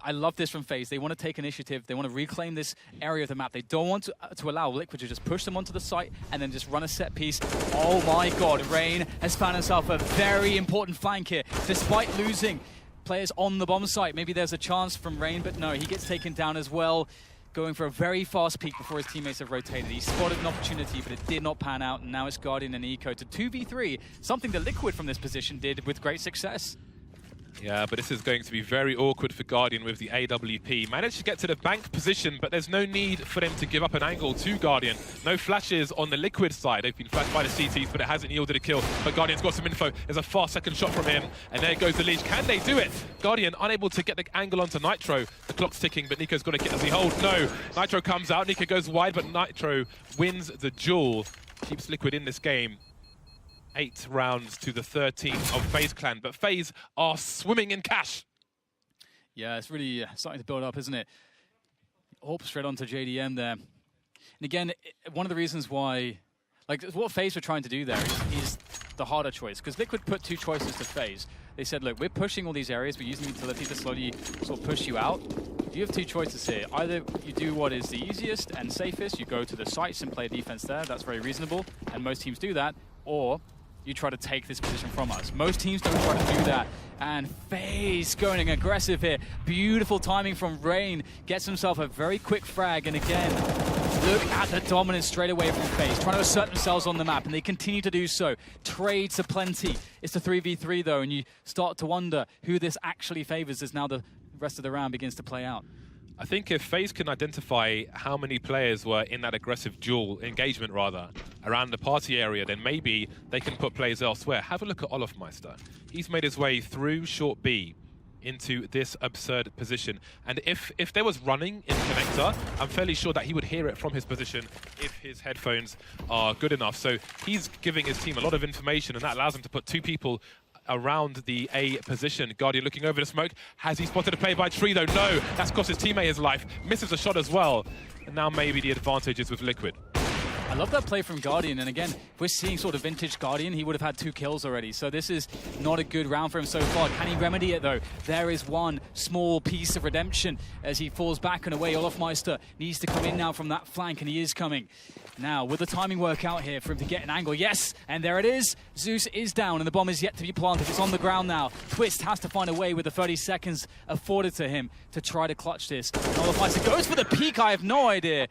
I love this from Faze. They want to take initiative. They want to reclaim this area of the map. They don't want to allow Liquid to just push them onto the site and then just run a set piece. Oh my god, Rain has found himself a very important flank here. Despite losing players on the bomb site, maybe there's a chance from Rain, but no, he gets taken down as well. Going for a very fast peek before his teammates have rotated. He spotted an opportunity, but it did not pan out, and now it's Guardian and Eco to 2v3, something that Liquid from this position did with great success. Yeah, but this is going to be very awkward for Guardian with the AWP. Managed to get to the bank position, but there's no need for them to give up an angle to Guardian. No flashes on the Liquid side. They've been flashed by the CTs, but it hasn't yielded a kill. But Guardian's got some info. There's a fast second shot from him, and there goes the leash. Can they do it? Guardian unable to get the angle onto Nitro. The clock's ticking, but Nico's got to get as he holds. No, Nitro comes out. Nico goes wide, but Nitro wins the duel. Keeps Liquid in this game. 8 rounds to the 13 of Faze Clan, but Faze are swimming in cash. Yeah, it's really starting to build up, isn't it? Hop straight onto JDM there. And again, one of the reasons why, like what Faze were trying to do there is the harder choice, because Liquid put 2 choices to Faze. They said, look, we're pushing all these areas, we're using utility to slowly sort of push you out. You have 2 choices here. Either you do what is the easiest and safest, you go to the sites and play defense there, that's very reasonable, and most teams do that, or you try to take this position from us. Most teams don't try to do that. And Faze going aggressive here. Beautiful timing from Rain. Gets himself a very quick frag. And again, look at the dominance straight away from Faze. Trying to assert themselves on the map. And they continue to do so. Trades aplenty. It's the 3v3 though. And you start to wonder who this actually favors as now the rest of the round begins to play out. I think if Faze can identify how many players were in that aggressive duel, engagement rather, around the party area, then maybe they can put players elsewhere. Have a look at Olafmeister. He's made his way through short B into this absurd position. And if there was running in connector, I'm fairly sure that he would hear it from his position if his headphones are good enough. So he's giving his team a lot of information, and that allows him to put 2 people around the A position. Guardian looking over the smoke. Has he spotted a play by Tree though? No, that's cost his teammate his life. Misses a shot as well. And now maybe the advantage is with Liquid. I love that play from Guardian, and again, we're seeing sort of vintage Guardian. He would have had 2 kills already, so this is not a good round for him so far. Can he remedy it though? There is one small piece of redemption as he falls back and away. Olafmeister needs to come in now from that flank, and he is coming. Now, will the timing work out here for him to get an angle? Yes, and there it is. Zeus is down, and the bomb is yet to be planted. It's on the ground now. Twist has to find a way with the 30 seconds afforded to him to try to clutch this. And Olafmeister goes for the peak. I have no idea.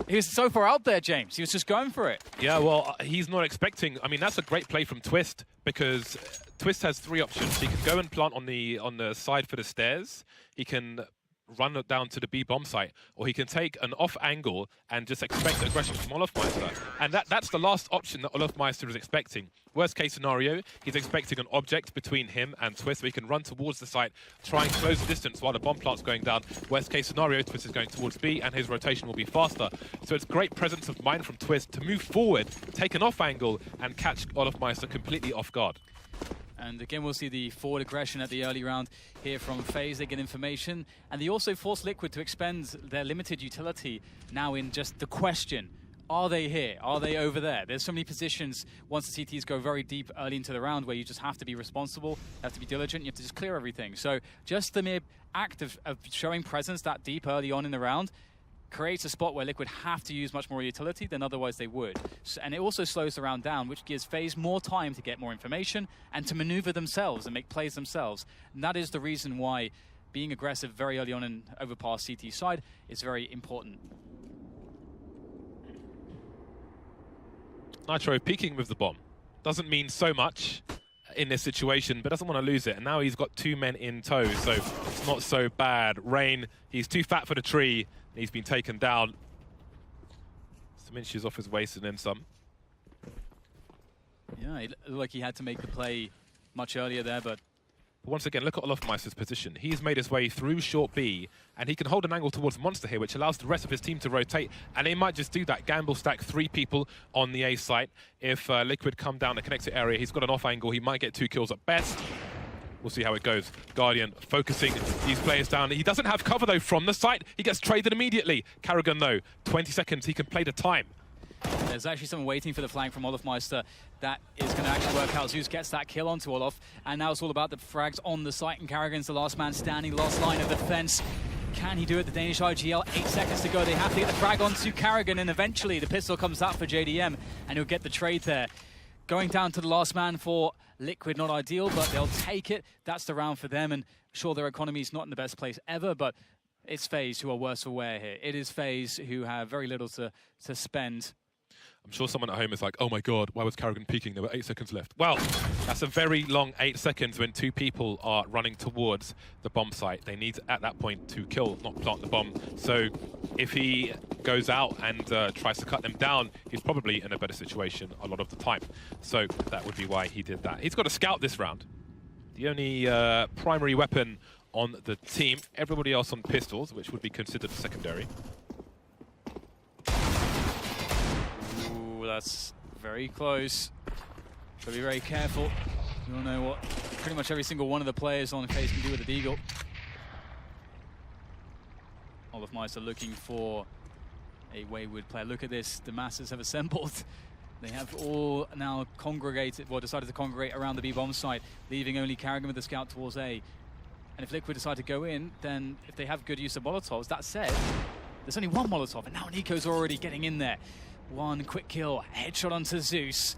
He was so far out there, James. He was just going for it. Yeah, well, he's not expecting... I mean, that's a great play from Twist, because Twist has 3 options. He can go and plant on the side for the stairs. He can run it down to the B bomb site, or he can take an off angle and just expect aggression from Olafmeister. And that's the last option that Olafmeister is expecting. Worst case scenario, he's expecting an object between him and Twist, so he can run towards the site, try and close the distance while the bomb plant's going down. Worst case scenario, Twist is going towards B, and his rotation will be faster. So it's great presence of mind from Twist to move forward, take an off angle, and catch Olafmeister completely off guard. And again, we'll see the forward aggression at the early round here from Faze. They get information, and they also force Liquid to expend their limited utility now in just the question. Are they here? Are they over there? There's so many positions once the CTs go very deep early into the round where you just have to be responsible, have to be diligent, you have to just clear everything. So just the mere act of showing presence that deep early on in the round creates a spot where Liquid have to use much more utility than otherwise they would. And it also slows the round down, which gives Faze more time to get more information and to maneuver themselves and make plays themselves. And that is the reason why being aggressive very early on and overpass CT side is very important. Nitro peeking with the bomb. Doesn't mean so much in this situation, but doesn't want to lose it. And now he's got 2 men in tow, so it's not so bad. Rain, he's too fat for the tree, and he's been taken down. Some inches off his waist and then some. Yeah, it looked like he had to make the play much earlier there, but once again, look at Olofmeister's position. He's made his way through short B, and he can hold an angle towards Monster here, which allows the rest of his team to rotate, and they might just do that. Gamble stack 3 people on the A site. If Liquid come down the connector area, he's got an off angle. He might get 2 kills at best. We'll see how it goes. Guardian focusing these players down. He doesn't have cover, though, from the site. He gets traded immediately. Karrigan, though, 20 seconds. He can play the time. There's actually someone waiting for the flank from Olofmeister. That is going to actually work out. Zeus gets that kill onto Olof, and now it's all about the frags on the site, and Karrigan's the last man standing, last line of defense. Can he do it? The Danish IGL, 8 seconds to go. They have to get the frag onto Karrigan, and eventually the pistol comes out for JDM, and he'll get the trade there. Going down to the last man for Liquid, not ideal, but they'll take it. That's the round for them, and sure, their economy is not in the best place ever, but it's Faze who are worse for wear here. It is Faze who have very little to spend. I'm sure someone at home is like, oh my god, why was Karrigan peeking? There were 8 seconds left. Well, that's a very long 8 seconds when 2 people are running towards the bomb site. They need, at that point, to kill, not plant the bomb. So if he goes out and tries to cut them down, he's probably in a better situation a lot of the time. So that would be why he did that. He's got to scout this round. The only primary weapon on the team. Everybody else on pistols, which would be considered secondary. That's very close. Gotta be very careful. You don't know what pretty much every single one of the players on Faze can do with a deagle. Olofmeister looking for a wayward player. Look at this. The masses have assembled. They have all now congregated, well, decided to congregate around the B-bomb site, leaving only Karrigan with the scout towards A. And if Liquid decide to go in, then if they have good use of Molotovs, that said, there's only 1 Molotov, and now Nico's already getting in there. 1 quick kill, headshot onto Zeus.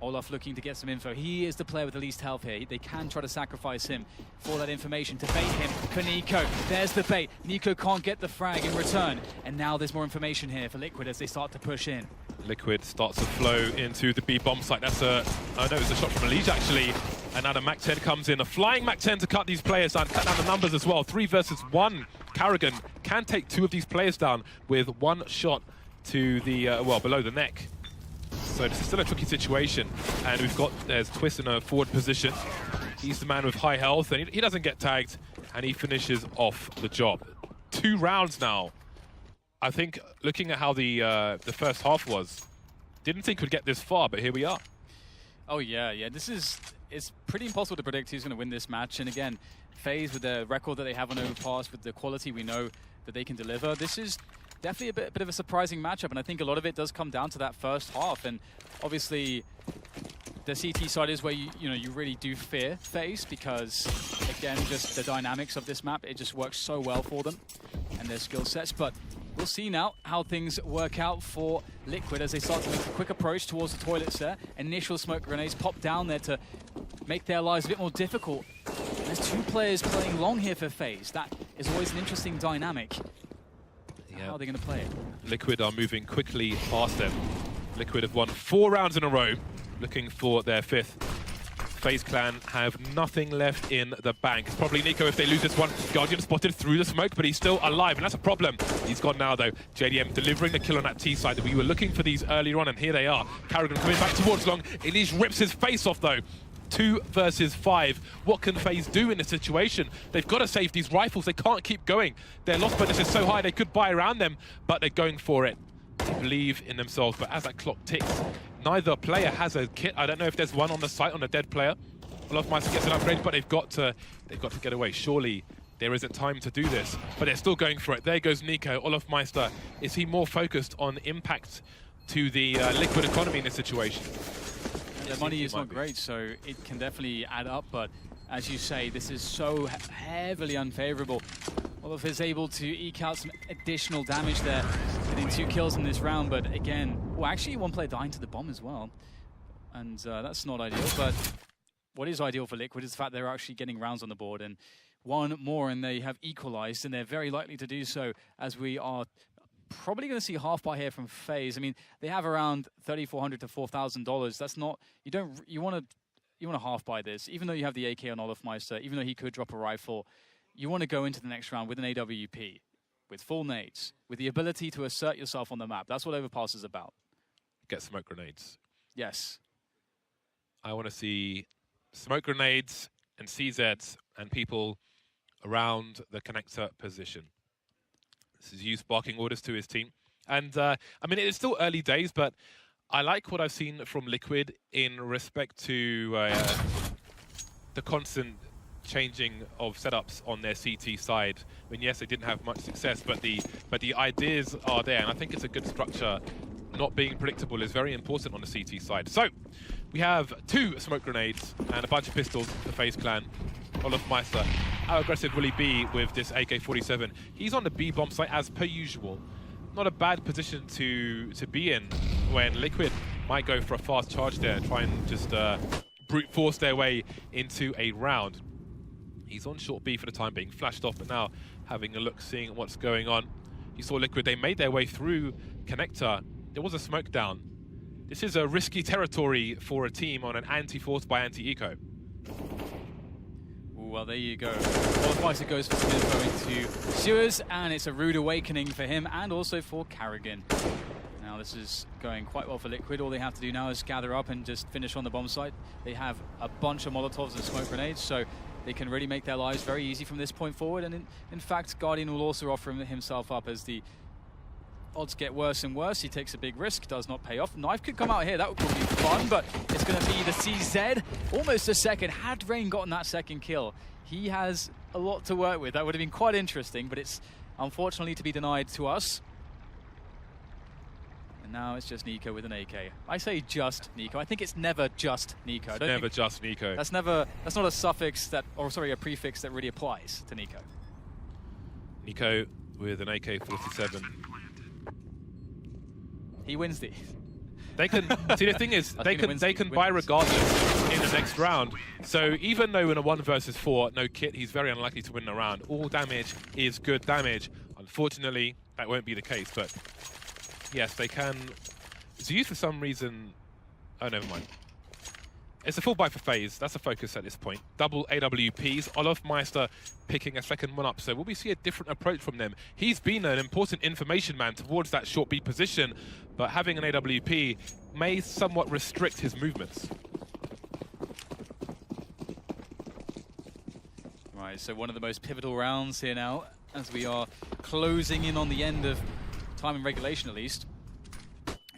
Olof looking to get some info. He is the player with the least health here. They can try to sacrifice him for that information to bait him for Nico. There's the bait. Nico can't get the frag in return. And now there's more information here for Liquid as they start to push in. Liquid starts to flow into the B bomb site. That's a, oh no, it's a shot from ELEAGUE actually. And now the MAC-10 comes in. A flying MAC-10 to cut these players down, cut down the numbers as well. 3 versus 1. Karrigan can take 2 of these players down with 1 shot to the, well, below the neck. So this is still a tricky situation. And we've got, there's Twist in a forward position. He's the man with high health, and he doesn't get tagged, and he finishes off the job. 2 rounds now. I think, looking at how the first half was, didn't think we'd get this far, but here we are. Oh yeah, it's pretty impossible to predict who's going to win this match. And again, Faze, with the record that they have on Overpass, with the quality we know that they can deliver, this is definitely a bit of a surprising matchup, and I think a lot of it does come down to that first half. And obviously, the CT side is where you really do fear Faze, because again, just the dynamics of this map, it just works so well for them and their skill sets. But we'll see now how things work out for Liquid as they start to make a quick approach towards the toilets there. Initial smoke grenades pop down there to make their lives a bit more difficult. And there's 2 players playing long here for Faze. That is always an interesting dynamic. Yeah. How are they going to play it? Liquid are moving quickly past them. Liquid have won 4 rounds in a row, looking for their 5th. Faze Clan have nothing left in the bank. It's probably Nico if they lose this one. Guardian spotted through the smoke, but he's still alive, and that's a problem. He's gone now, though. JDM delivering the kill on that T side. We were looking for these earlier on, and here they are. Karrigan coming back towards Long. ELEAGUE rips his face off, though. 2 versus 5. What can Faze do in this situation? They've got to save these rifles. They can't keep going. Their loss bonus is so high, they could buy around them, but they're going for it. They believe in themselves, but as that clock ticks, neither player has a kit. I don't know if there's one on the site on a dead player. Olofmeister gets an upgrade, but they've got to get away. Surely there isn't time to do this, but they're still going for it. There goes Nico. Olofmeister, is he more focused on impact to the Liquid economy in this situation? The money is not great, so it can definitely add up, but as you say, this is so heavily unfavorable. Olof is able to eke out some additional damage there, getting 2 kills in this round, but again, well, actually 1 player dying to the bomb as well, and that's not ideal, but what is ideal for Liquid is the fact they're actually getting rounds on the board, and 1 more and they have equalized, and they're very likely to do so as we are probably going to see half buy here from Faze. I mean, they have around $3,400 to $4,000. That's not, you want to half buy this, even though you have the AK on Olofmeister, even though he could drop a rifle. You want to go into the next round with an AWP, with full nades, with the ability to assert yourself on the map. That's what Overpass is about. Get smoke grenades. Yes. I want to see smoke grenades and CZs and people around the connector position. This is you barking orders to his team. And, I mean, it's still early days, but I like what I've seen from Liquid in respect to the constant changing of setups on their CT side. I mean, yes, they didn't have much success, but the ideas are there, and I think it's a good structure. Not being predictable is very important on the CT side. So, we have 2 smoke grenades and a bunch of pistols for FaZe Clan. Olofmeister, how aggressive will he be with this AK-47? He's on the B bomb site as per usual. Not a bad position to be in when Liquid might go for a fast charge there, try and just brute force their way into a round. He's on short B for the time being, flashed off, but now having a look, seeing what's going on. You saw Liquid, they made their way through connector. There was a smoke down. This is a risky territory for a team on an anti-force by anti-eco. Well, there you go. Qualifier goes for some info into Sewers, and it's a rude awakening for him and also for Carrigan. Now, this is going quite well for Liquid. All they have to do now is gather up and just finish on the bomb site. They have a bunch of Molotovs and smoke grenades, so they can really make their lives very easy from this point forward. And in fact, Guardian will also offer himself up as the odds get worse and worse. He takes a big risk, does not pay off. Knife could come out here, that would be fun, but it's going to be the CZ. Almost a second. Had Rain gotten that second kill, he has a lot to work with. That would have been quite interesting, but it's unfortunately to be denied to us. And now it's just NiKo with an AK. I say just NiKo. I think it's never just NiKo. It's never just NiKo. That's not a suffix that, or sorry, a prefix that really applies to NiKo. NiKo with an AK-47. He wins these. They can see, the thing is they can buy regardless in the next round. So even though in a 1 versus 4, no kit, he's very unlikely to win the round. All damage is good damage. Unfortunately, that won't be the case. But yes, they can. Zeus for some reason. Oh, never mind. It's a full buy for FaZe. That's a focus at this point. Double AWPs. Olofmeister picking a second one up. So will we see a different approach from them? He's been an important information man towards that short B position, but having an AWP may somewhat restrict his movements. Right, so one of the most pivotal rounds here now, as we are closing in on the end of time in regulation at least.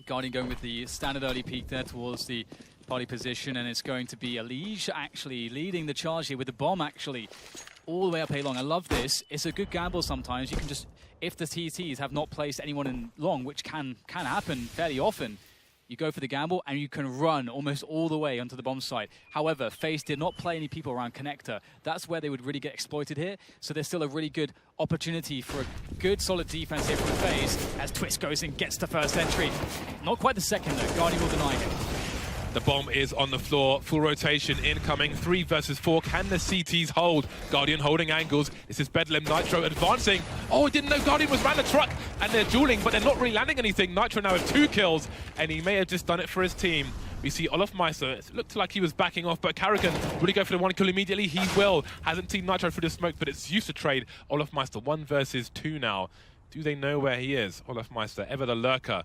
Guardian going with the standard early peek there towards the party position, and it's going to be ELEAGUE actually leading the charge here with the bomb actually all the way up A long. I love this. It's a good gamble sometimes. You can just, if the TTs have not placed anyone in long, which can happen fairly often, you go for the gamble and you can run almost all the way onto the bomb site. However, FaZe did not play any people around connector. That's where they would really get exploited here. So there's still a really good opportunity for a good solid defense here from FaZe as Twist goes and gets the first entry. Not quite the second though. Guardian will deny him. The bomb is on the floor, full rotation incoming, 3 versus 4. Can the CTs hold? Guardian holding angles. This is Bedlam, Nitro advancing. Oh, I didn't know Guardian was around the truck, and they're dueling, but they're not really landing anything. Nitro now with 2 kills, and he may have just done it for his team. We see Olofmeister. It looked like he was backing off, but Carrigan, will he go for the 1 kill immediately? He will. Hasn't seen Nitro through the smoke, but it's used to trade. Olofmeister 1 versus 2 now. Do they know where he is? Olofmeister, ever the lurker.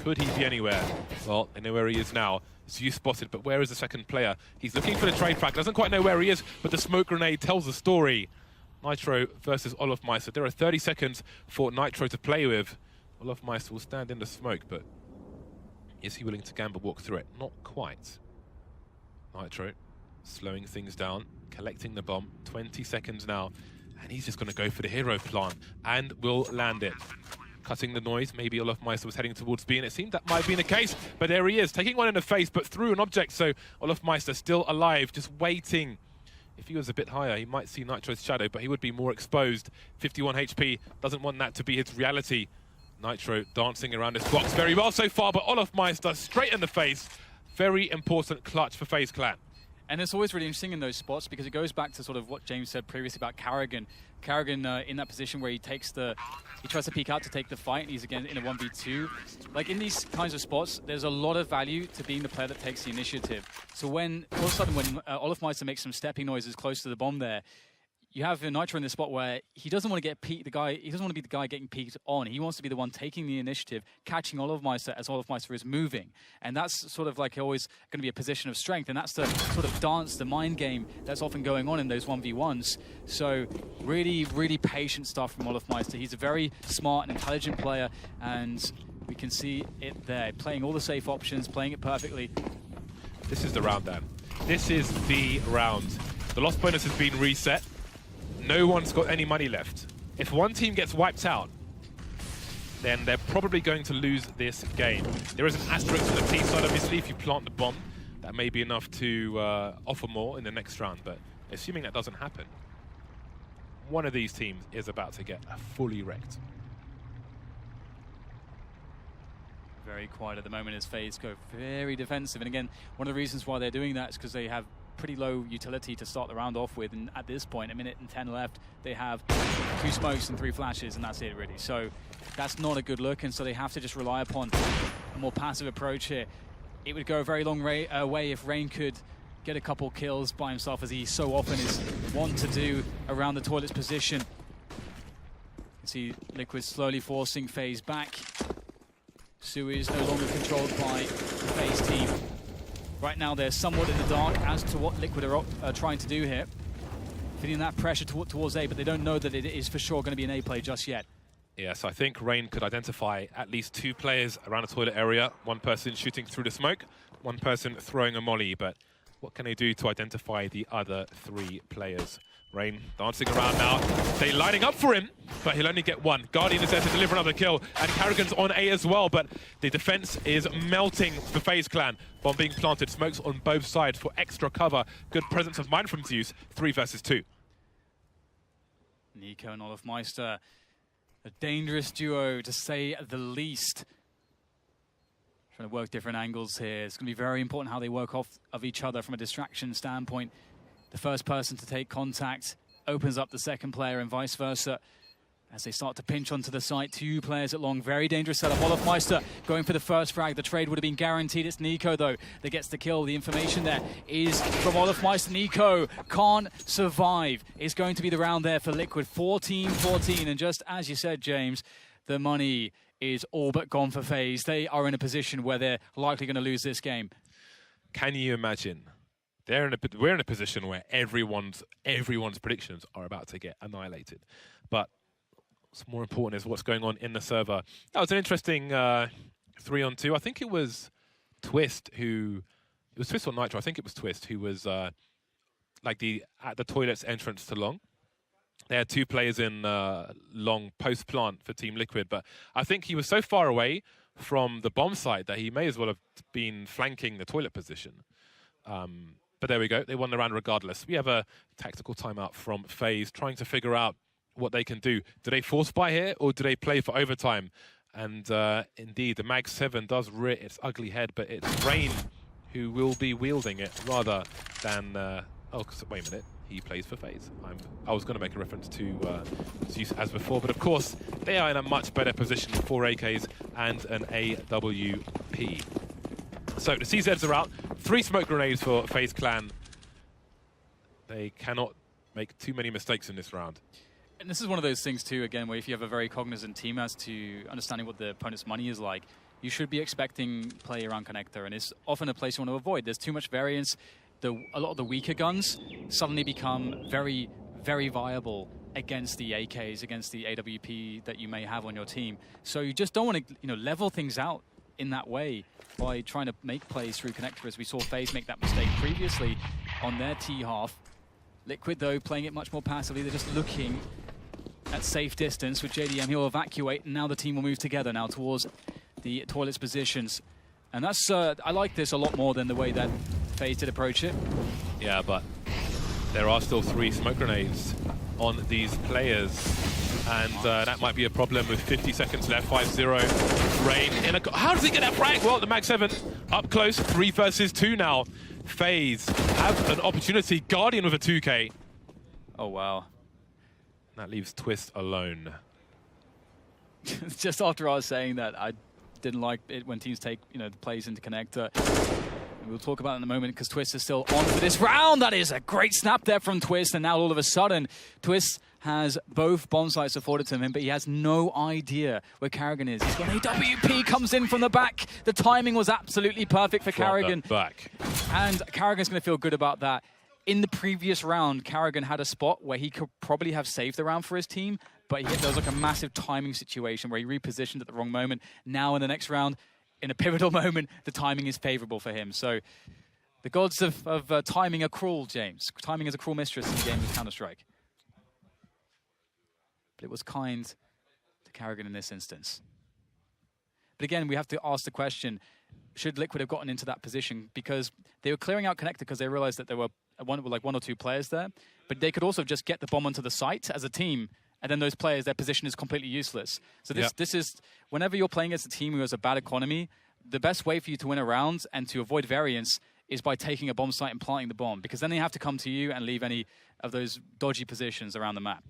Could he be anywhere? Well, they know where he is now. Zeus spotted, but where is the second player? He's looking for the trade frag. Doesn't quite know where he is, but the smoke grenade tells the story. Nitro versus Olofmeister. There are 30 seconds for Nitro to play with. Olofmeister will stand in the smoke, but is he willing to gamble walk through it? Not quite. Nitro slowing things down, collecting the bomb. 20 seconds now, and he's just going to go for the hero plant and will land it. Cutting the noise, maybe Olofmeister was heading towards B, and it seemed that might have been the case, but there he is, taking one in the face, but through an object, so Olofmeister still alive, just waiting. If he was a bit higher, he might see Nitro's shadow, but he would be more exposed. 51 HP, doesn't want that to be his reality. Nitro dancing around this box very well so far, but Olofmeister straight in the face. Very important clutch for FaZe Clan. And it's always really interesting in those spots because it goes back to sort of what James said previously about Carrigan. Carrigan in that position where he tries to peek out to take the fight, and he's again in a 1v2. Like in these kinds of spots, there's a lot of value to being the player that takes the initiative. So when all of a sudden when Olofmeister makes some stepping noises close to the bomb there, you have Nitro in this spot where he doesn't want to get he doesn't want to be the guy getting peeked on. He wants to be the one taking the initiative, catching Olofmeister as Olofmeister is moving. And that's sort of like always going to be a position of strength. And that's the sort of dance, the mind game that's often going on in those 1v1s. So really, really patient stuff from Olofmeister. He's a very smart and intelligent player, and we can see it there. Playing all the safe options, playing it perfectly. This is the round, Dan. This is the round. The loss bonus has been reset. No one's got any money left. If one team gets wiped out, then they're probably going to lose this game. There is an asterisk on the T side, obviously, if you plant the bomb. That may be enough to offer more in the next round, but assuming that doesn't happen, one of these teams is about to get fully wrecked. Very quiet at the moment as Faze go very defensive. And again, one of the reasons why they're doing that is because they have pretty low utility to start the round off with, and at this point, 1:10 left, they have 2 smokes and 3 flashes, and that's it really. So that's not a good look, and so they have to just rely upon a more passive approach here. It would go a very long way if Rain could get a couple kills by himself, as he so often is wont to do around the toilet's position. You can see Liquid slowly forcing Faze back. Sui is no longer controlled by the Faze team. Right now, they're somewhat in the dark as to what Liquid are trying to do here. Feeling that pressure towards A, but they don't know that it is for sure going to be an A play just yet. Yes, I think Rain could identify at least 2 players around the toilet area. One person shooting through the smoke, one person throwing a molly. But what can they do to identify the other 3 players? Rain dancing around now. They lining up for him, but he'll only get 1. Guardian is there to deliver another kill, and Carrigan's on A as well, but the defense is melting for FaZe Clan. Bomb being planted, smokes on both sides for extra cover. Good presence of mind from Zeus, 3 versus 2. Nico and Olofmeister, a dangerous duo to say the least. Trying to work different angles here. It's going to be very important how they work off of each other from a distraction standpoint. The first person to take contact opens up the second player, and vice versa. As they start to pinch onto the site, 2 players at long. Very dangerous setup. Olofmeister going for the first frag. The trade would have been guaranteed. It's Nico, though, that gets the kill. The information there is from Olofmeister. Nico can't survive. It's going to be the round there for Liquid. 14-14. And just as you said, James, the money is all but gone for FaZe. They are in a position where they're likely going to lose this game. Can you imagine? We're in a position where everyone's predictions are about to get annihilated. But what's more important is what's going on in the server. That was an interesting 3-on-2. I think it was Twist it was Twist or Nitro. I think it was Twist who was at the toilet's entrance to Long. They had 2 players in Long post-plant for Team Liquid, but I think he was so far away from the bomb site that he may as well have been flanking the toilet position. But there we go. They won the round regardless. We have a tactical timeout from FaZe, trying to figure out what they can do. Do they force buy here, or do they play for overtime? And indeed, the Mag 7 does rear its ugly head, but it's Rain who will be wielding it rather than... wait a minute. He plays for FaZe. I was going to make a reference to Zeus as before, but of course, they are in a much better position with 4 AKs and an AWP. So the CZs are out. 3 smoke grenades for FaZe Clan. They cannot make too many mistakes in this round. And this is one of those things too, again, where if you have a very cognizant team as to understanding what the opponent's money is like, you should be expecting play around connector, and it's often a place you want to avoid. There's too much variance. A lot of the weaker guns suddenly become very, very viable against the AKs, against the AWP that you may have on your team. So you just don't want to, level things out in that way by trying to make plays through connector, as we saw FaZe make that mistake previously on their T half. Liquid, though, playing it much more passively. They're just looking at safe distance with JDM. He'll evacuate, and now the team will move together now towards the toilets positions. And that's, I like this a lot more than the way that FaZe did approach it. Yeah, but there are still 3 smoke grenades on these players. And that might be a problem with 50 seconds left. 5-0. Rain in a... How does he get that frag? Well, the Mag 7 up close. 3 versus 2 now. Faze have an opportunity. Guardian with a 2K. Oh, wow. That leaves Twist alone. Just after I was saying that, I didn't like it when teams take, the plays into connector. We'll talk about it in a moment because Twist is still on for this round. That is a great snap there from Twist. And now all of a sudden, Twist has both bomb sites afforded to him, but he has no idea where Carrigan is. He's got AWP, comes in from the back. The timing was absolutely perfect for Carrigan. Back. And Carrigan's going to feel good about that. In the previous round, Carrigan had a spot where he could probably have saved the round for his team, but there was like a massive timing situation where he repositioned at the wrong moment. Now in the next round, in a pivotal moment, the timing is favorable for him. So the gods of timing are cruel, James. Timing is a cruel mistress in the game of Counter-Strike. But it was kind to Carrigan in this instance. But again, we have to ask the question, should Liquid have gotten into that position? Because they were clearing out connector because they realized that there were one or two players there. But they could also just get the bomb onto the site as a team, and then those players, their position is completely useless. So this is, whenever you're playing against a team who has a bad economy, the best way for you to win a round and to avoid variance is by taking a bomb site and planting the bomb, because then they have to come to you and leave any of those dodgy positions around the map.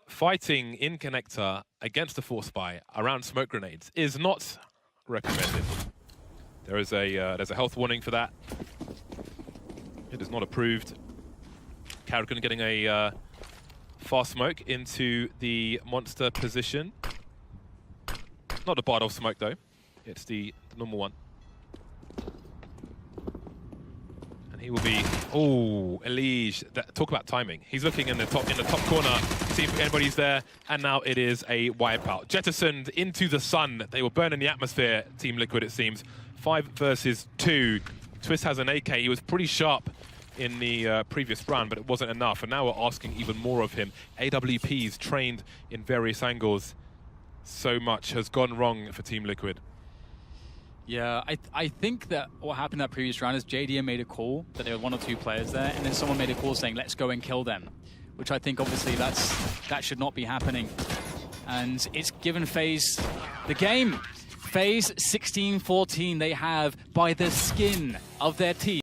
Fighting in connector against a force spy around smoke grenades is not recommended. There's a health warning for that. It is not approved. Carrigan getting a fast smoke into the monster position. Not a Bardolph smoke though. It's the normal one. And he will be, ELEAGUE. Talk about timing. He's looking in the top corner, see if anybody's there, and now it is a wipeout. Jettisoned into the sun. They will burn in the atmosphere, Team Liquid it seems. 5 versus 2. Twist has an AK. He was pretty sharp in the previous round, but it wasn't enough. And now we're asking even more of him. AWPs trained in various angles. So much has gone wrong for Team Liquid. Yeah, I think that what happened in that previous round is JDM made a call that there were 1 or 2 players there, and then someone made a call saying, let's go and kill them. Which I think, obviously, that should not be happening. And it's given Faze the game. Faze 16-14, they have by the skin of their teeth.